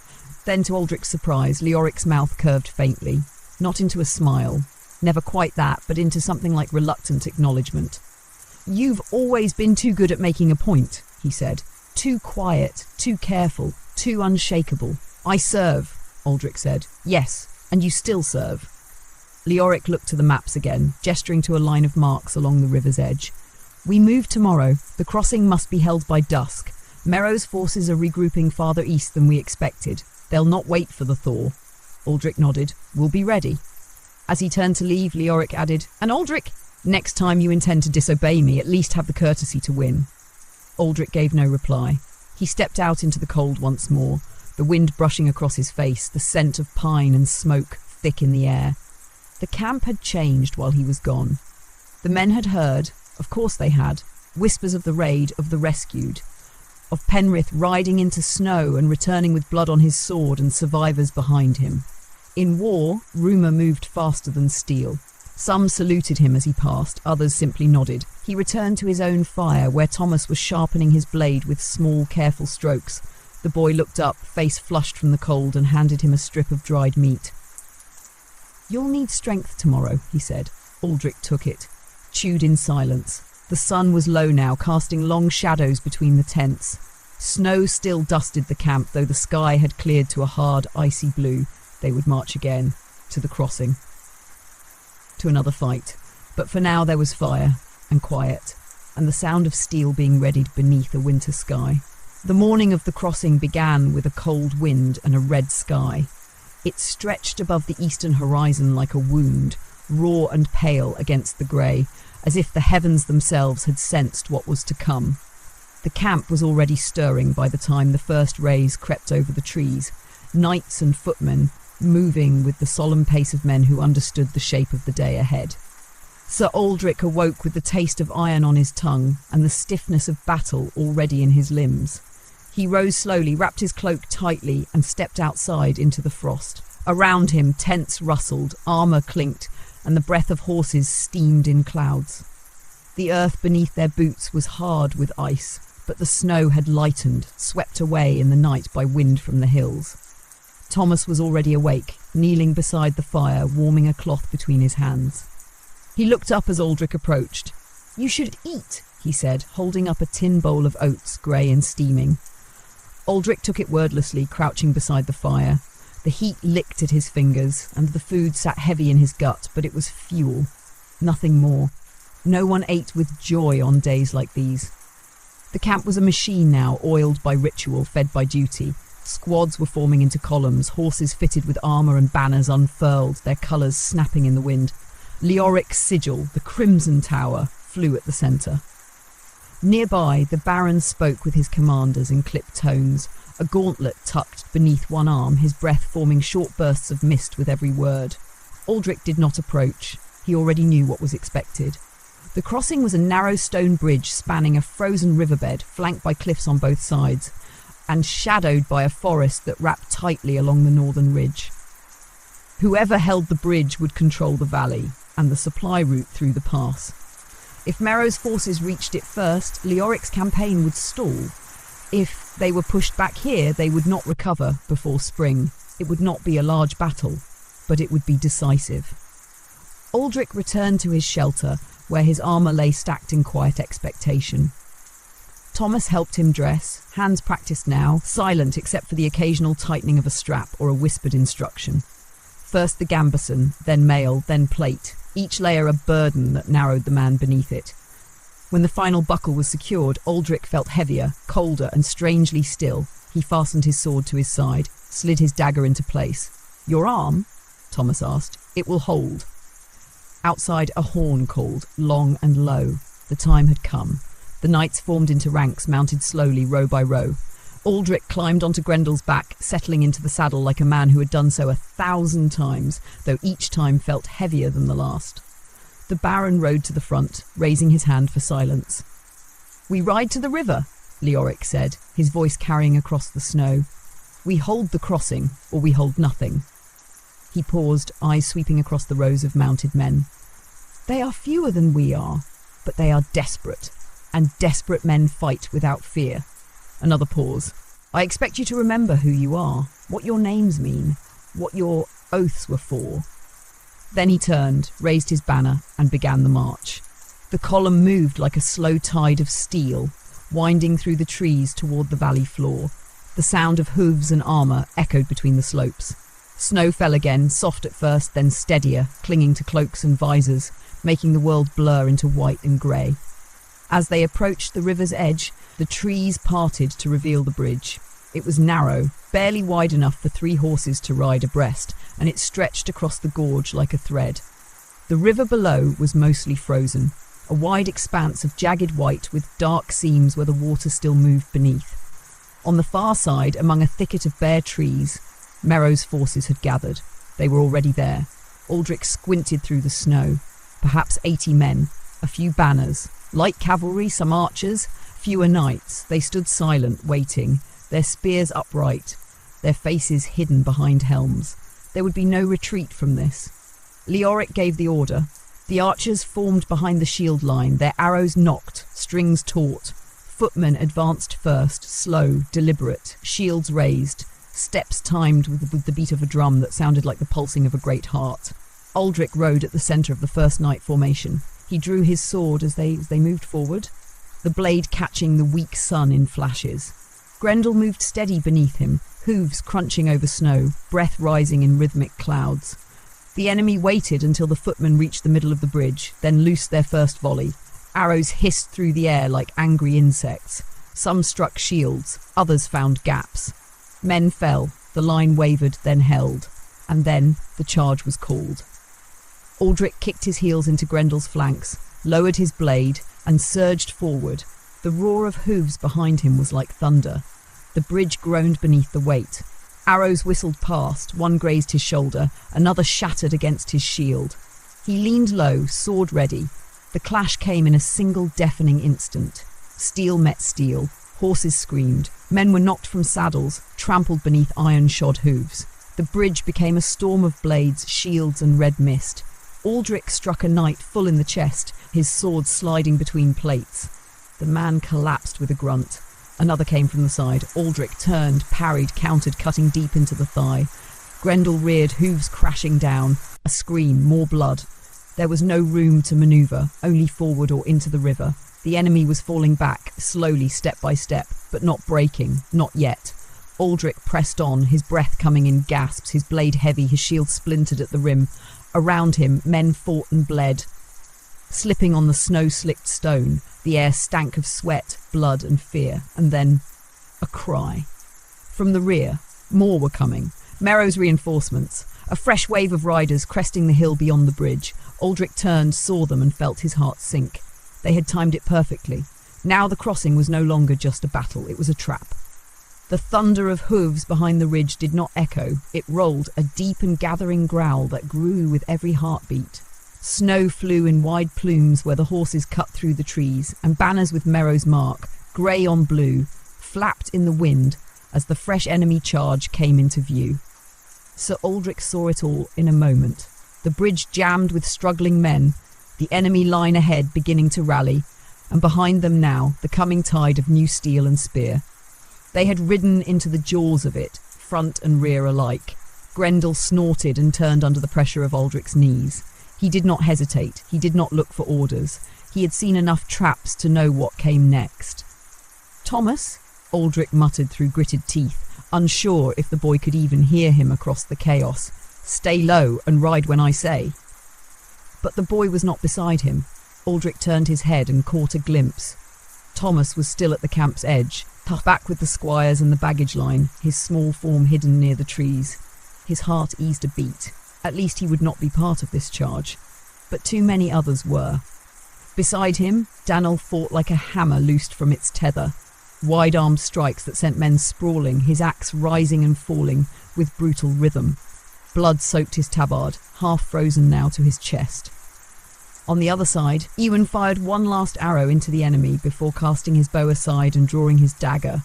A: Then, to Aldrich's surprise, Leoric's mouth curved faintly, not into a smile, never quite that, but into something like reluctant acknowledgement. "You've always been too good at making a point," he said. "Too quiet, too careful, too unshakable." "I serve," Aldrich said. "Yes, and you still serve." Leoric looked to the maps again, gesturing to a line of marks along the river's edge. "We move tomorrow. The crossing must be held by dusk. Merrow's forces are regrouping farther east than we expected. They'll not wait for the thaw." Aldrich nodded. "We'll be ready." As he turned to leave, Leoric added, "And Aldrich, next time you intend to disobey me, at least have the courtesy to win." Aldrich gave no reply. He stepped out into the cold once more, the wind brushing across his face, the scent of pine and smoke thick in the air. The camp had changed while he was gone. The men had heard, of course they had, whispers of the raid, of the rescued, of Penrith riding into snow and returning with blood on his sword and survivors behind him. In war, rumour moved faster than steel. Some saluted him as he passed, others simply nodded. He returned to his own fire, where Thomas was sharpening his blade with small, careful strokes. The boy looked up, face flushed from the cold, and handed him a strip of dried meat. "You'll need strength tomorrow," he said. Aldrich took it, chewed in silence. The sun was low now, casting long shadows between the tents. Snow still dusted the camp, though the sky had cleared to a hard, icy blue. They would march again, to the crossing, to another fight. But for now there was fire, and quiet, and the sound of steel being readied beneath a winter sky. The morning of the crossing began with a cold wind and a red sky. It stretched above the eastern horizon like a wound, raw and pale against the grey, as if the heavens themselves had sensed what was to come. The camp was already stirring by the time the first rays crept over the trees, knights and footmen moving with the solemn pace of men who understood the shape of the day ahead. Sir Aldrich awoke with the taste of iron on his tongue and the stiffness of battle already in his limbs. He rose slowly, wrapped his cloak tightly, and stepped outside into the frost. Around him, tents rustled, armour clinked, and the breath of horses steamed in clouds. The earth beneath their boots was hard with ice, but the snow had lightened, swept away in the night by wind from the hills. Thomas was already awake, kneeling beside the fire, warming a cloth between his hands. He looked up as Aldrich approached. "You should eat," he said, holding up a tin bowl of oats, grey and steaming. Aldrich took it wordlessly, crouching beside the fire. The heat licked at his fingers, and the food sat heavy in his gut, but it was fuel, nothing more. No one ate with joy on days like these. The camp was a machine now, oiled by ritual, fed by duty. Squads were forming into columns, horses fitted with armour and banners unfurled, their colours snapping in the wind. Leoric's sigil, the Crimson Tower, flew at the centre. Nearby, the Baron spoke with his commanders in clipped tones, a gauntlet tucked beneath one arm, his breath forming short bursts of mist with every word. Aldrich did not approach. He already knew what was expected. The crossing was a narrow stone bridge spanning a frozen riverbed, flanked by cliffs on both sides, and shadowed by a forest that wrapped tightly along the northern ridge. Whoever held the bridge would control the valley and the supply route through the pass. If Merrow's forces reached it first, Leoric's campaign would stall. If they were pushed back here, they would not recover before spring. It would not be a large battle, but it would be decisive. Aldrich returned to his shelter, where his armour lay stacked in quiet expectation. Thomas helped him dress, hands practised now, silent except for the occasional tightening of a strap or a whispered instruction. First the gambeson, then mail, then plate, each layer a burden that narrowed the man beneath it. When the final buckle was secured, Aldrich felt heavier, colder, and strangely still. He fastened his sword to his side, slid his dagger into place. "Your arm?" Thomas asked. "It will hold." Outside, a horn called, long and low. The time had come. The knights formed into ranks, mounted slowly, row by row. Aldrich climbed onto Grendel's back, settling into the saddle like a man who had done so 1,000 times, though each time felt heavier than the last. The Baron rode to the front, raising his hand for silence. "We ride to the river," Leoric said, his voice carrying across the snow. "We hold the crossing, or we hold nothing." He paused, eyes sweeping across the rows of mounted men. "They are fewer than we are, but they are desperate, and desperate men fight without fear." Another pause. "I expect you to remember who you are, what your names mean, what your oaths were for." Then he turned, raised his banner, and began the march. The column moved like a slow tide of steel, winding through the trees toward the valley floor. The sound of hooves and armour echoed between the slopes. Snow fell again, soft at first, then steadier, clinging to cloaks and visors, making the world blur into white and grey. As they approached the river's edge, the trees parted to reveal the bridge. It was narrow, barely wide enough for 3 horses to ride abreast, and it stretched across the gorge like a thread. The river below was mostly frozen, a wide expanse of jagged white with dark seams where the water still moved beneath. On the far side, among a thicket of bare trees, Merrow's forces had gathered. They were already there. Aldrich squinted through the snow. Perhaps 80 men, a few banners, light cavalry, some archers, fewer knights. They stood silent, waiting, their spears upright, their faces hidden behind helms. There would be no retreat from this. Leoric gave the order. The archers formed behind the shield line, their arrows nocked, strings taut. Footmen advanced first, slow, deliberate, shields raised, steps timed with the beat of a drum that sounded like the pulsing of a great heart. Aldrich rode at the centre of the first knight formation. He drew his sword as they moved forward, the blade catching the weak sun in flashes. Grendel moved steady beneath him, hooves crunching over snow, breath rising in rhythmic clouds. The enemy waited until the footmen reached the middle of the bridge, then loosed their first volley. Arrows hissed through the air like angry insects. Some struck shields, others found gaps. Men fell, the line wavered, then held, and then the charge was called. Aldrich kicked his heels into Grendel's flanks, lowered his blade, and surged forward. The roar of hooves behind him was like thunder. The bridge groaned beneath the weight. Arrows whistled past, one grazed his shoulder, another shattered against his shield. He leaned low, sword ready. The clash came in a single deafening instant. Steel met steel, horses screamed, men were knocked from saddles, trampled beneath iron-shod hooves. The bridge became a storm of blades, shields, and red mist. Aldrich struck a knight full in the chest, his sword sliding between plates. The man collapsed with a grunt. Another came from the side. Aldrich turned, parried, countered, cutting deep into the thigh. Grendel reared, hooves crashing down. A scream, more blood. There was no room to manoeuvre, only forward or into the river. The enemy was falling back, slowly, step by step, but not breaking, not yet. Aldrich pressed on, his breath coming in gasps, his blade heavy, his shield splintered at the rim. Around him, men fought and bled. Slipping on the snow-slicked stone, the air stank of sweat, blood, and fear. And then, a cry. From the rear, more were coming. Merrow's reinforcements. A fresh wave of riders cresting the hill beyond the bridge. Aldrich turned, saw them, and felt his heart sink. They had timed it perfectly. Now the crossing was no longer just a battle, it was a trap. The thunder of hooves behind the ridge did not echo. It rolled, a deep and gathering growl that grew with every heartbeat. Snow flew in wide plumes where the horses cut through the trees, and banners with Merrow's mark, grey on blue, flapped in the wind as the fresh enemy charge came into view. Sir Aldrich saw it all in a moment. The bridge jammed with struggling men, the enemy line ahead beginning to rally, and behind them now the coming tide of new steel and spear. They had ridden into the jaws of it, front and rear alike. Grendel snorted and turned under the pressure of Aldrich's knees. He did not hesitate. He did not look for orders. He had seen enough traps to know what came next. "Thomas," Aldrich muttered through gritted teeth, unsure if the boy could even hear him across the chaos. Stay low and ride when I say. But the boy was not beside him. Aldrich turned his head and caught a glimpse. Thomas was still at the camp's edge, tucked back with the squires and the baggage line, his small form hidden near the trees. His heart eased a beat. At least he would not be part of this charge. But too many others were. Beside him, Daniel fought like a hammer loosed from its tether. Wide-armed strikes that sent men sprawling, his axe rising and falling with brutal rhythm. Blood soaked his tabard, half frozen now to his chest. On the other side, Ewan fired one last arrow into the enemy before casting his bow aside and drawing his dagger.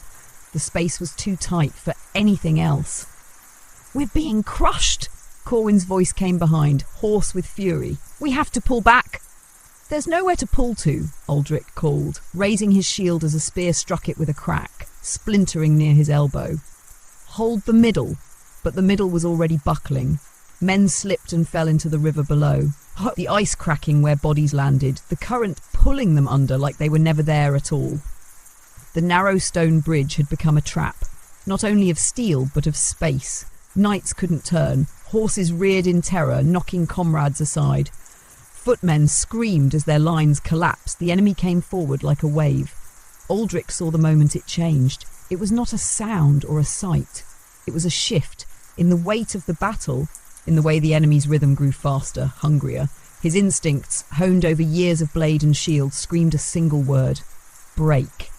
A: The space was too tight for anything else. "We're being crushed!" Corwin's voice came behind, hoarse with fury. "We have to pull back!" "There's nowhere to pull to," Aldrich called, raising his shield as a spear struck it with a crack, splintering near his elbow. "Hold the middle." But the middle was already buckling. Men slipped and fell into the river below, the ice cracking where bodies landed, the current pulling them under like they were never there at all. The narrow stone bridge had become a trap, not only of steel but of space. Knights couldn't turn, horses reared in terror, knocking comrades aside. Footmen screamed as their lines collapsed. The enemy came forward like a wave. Aldrich saw the moment it changed. It was not a sound or a sight. It was a shift in the weight of the battle, in the way the enemy's rhythm grew faster, hungrier. His instincts, honed over years of blade and shield, screamed a single word: break.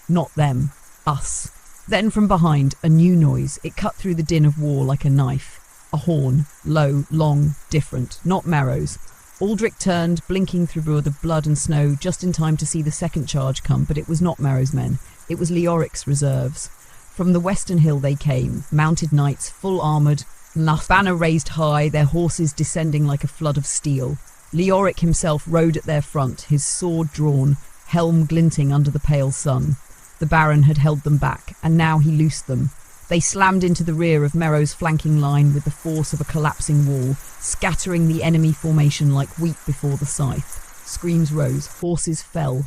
A: Not them, us. Then from behind, a new noise. It cut through the din of war like a knife. A horn, low, long, different, not Merrow's. Aldrich turned, blinking through the blood and snow, just in time to see the second charge come, but it was not Merrow's men. It was Leoric's reserves. From the western hill they came, mounted knights, full-armoured, banner raised high, their horses descending like a flood of steel. Leoric himself rode at their front, his sword drawn, helm glinting under the pale sun. The Baron had held them back, and now he loosed them. They slammed into the rear of Merrow's flanking line with the force of a collapsing wall, scattering the enemy formation like wheat before the scythe. Screams rose, horses fell,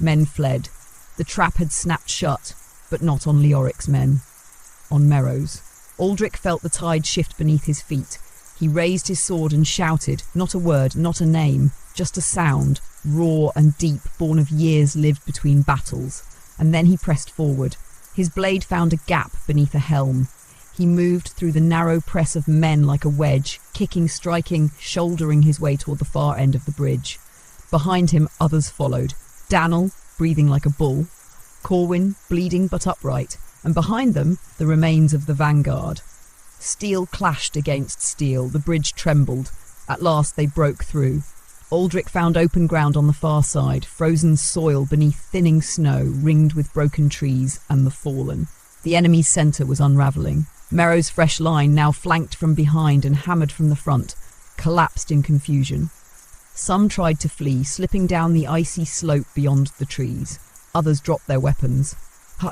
A: men fled. The trap had snapped shut, but not on Leoric's men. On Merrow's. Aldrich felt the tide shift beneath his feet. He raised his sword and shouted, not a word, not a name, just a sound, raw and deep, born of years lived between battles. And then he pressed forward. His blade found a gap beneath a helm. He moved through the narrow press of men like a wedge, kicking, striking, shouldering his way toward the far end of the bridge. Behind him, others followed. Daniel, breathing like a bull. Corwin, bleeding but upright. And behind them, the remains of the vanguard. Steel clashed against steel. The bridge trembled. At last they broke through. Aldrich found open ground on the far side, frozen soil beneath thinning snow, ringed with broken trees and the fallen. The enemy's centre was unravelling. Merrow's fresh line, now flanked from behind and hammered from the front, collapsed in confusion. Some tried to flee, slipping down the icy slope beyond the trees. Others dropped their weapons,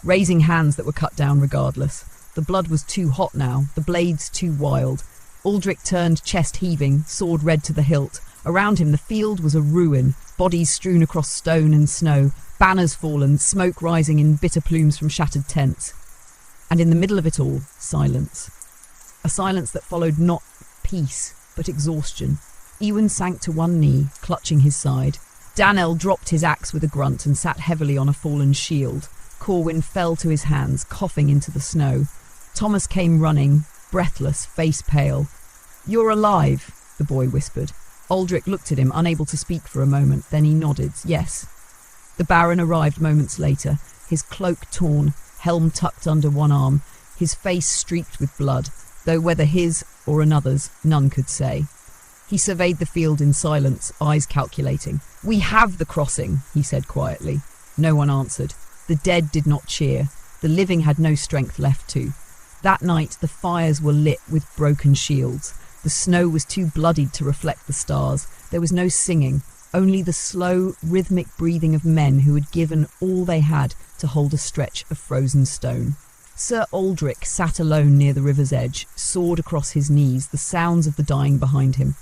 A: raising hands that were cut down regardless. The blood was too hot now, the blades too wild. Aldrich turned, chest heaving, sword red to the hilt. Around him the field was a ruin, bodies strewn across stone and snow, banners fallen, smoke rising in bitter plumes from shattered tents. And in the middle of it all, silence. A silence that followed not peace, but exhaustion. Ewan sank to one knee, clutching his side. Daniel dropped his axe with a grunt and sat heavily on a fallen shield. Corwin fell to his hands, coughing into the snow. Thomas came running, breathless, face pale. "You're alive," the boy whispered. Aldrich looked at him, unable to speak for a moment. Then he nodded, yes. The Baron arrived moments later, his cloak torn, helm tucked under one arm, his face streaked with blood, though whether his or another's, none could say. He surveyed the field in silence, eyes calculating. "We have the crossing," he said quietly. No one answered. The dead did not cheer. The living had no strength left to. That night the fires were lit with broken shields. The snow was too bloodied to reflect the stars. There was no singing, only the slow, rhythmic breathing of men who had given all they had to hold a stretch of frozen stone. Sir Aldrich sat alone near the river's edge, sword across his knees, the sounds of the dying behind him.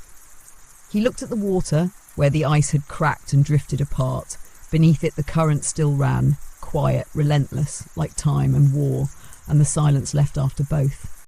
A: He looked at the water, where the ice had cracked and drifted apart. Beneath it the current still ran, quiet, relentless, like time and war, and the silence left after both.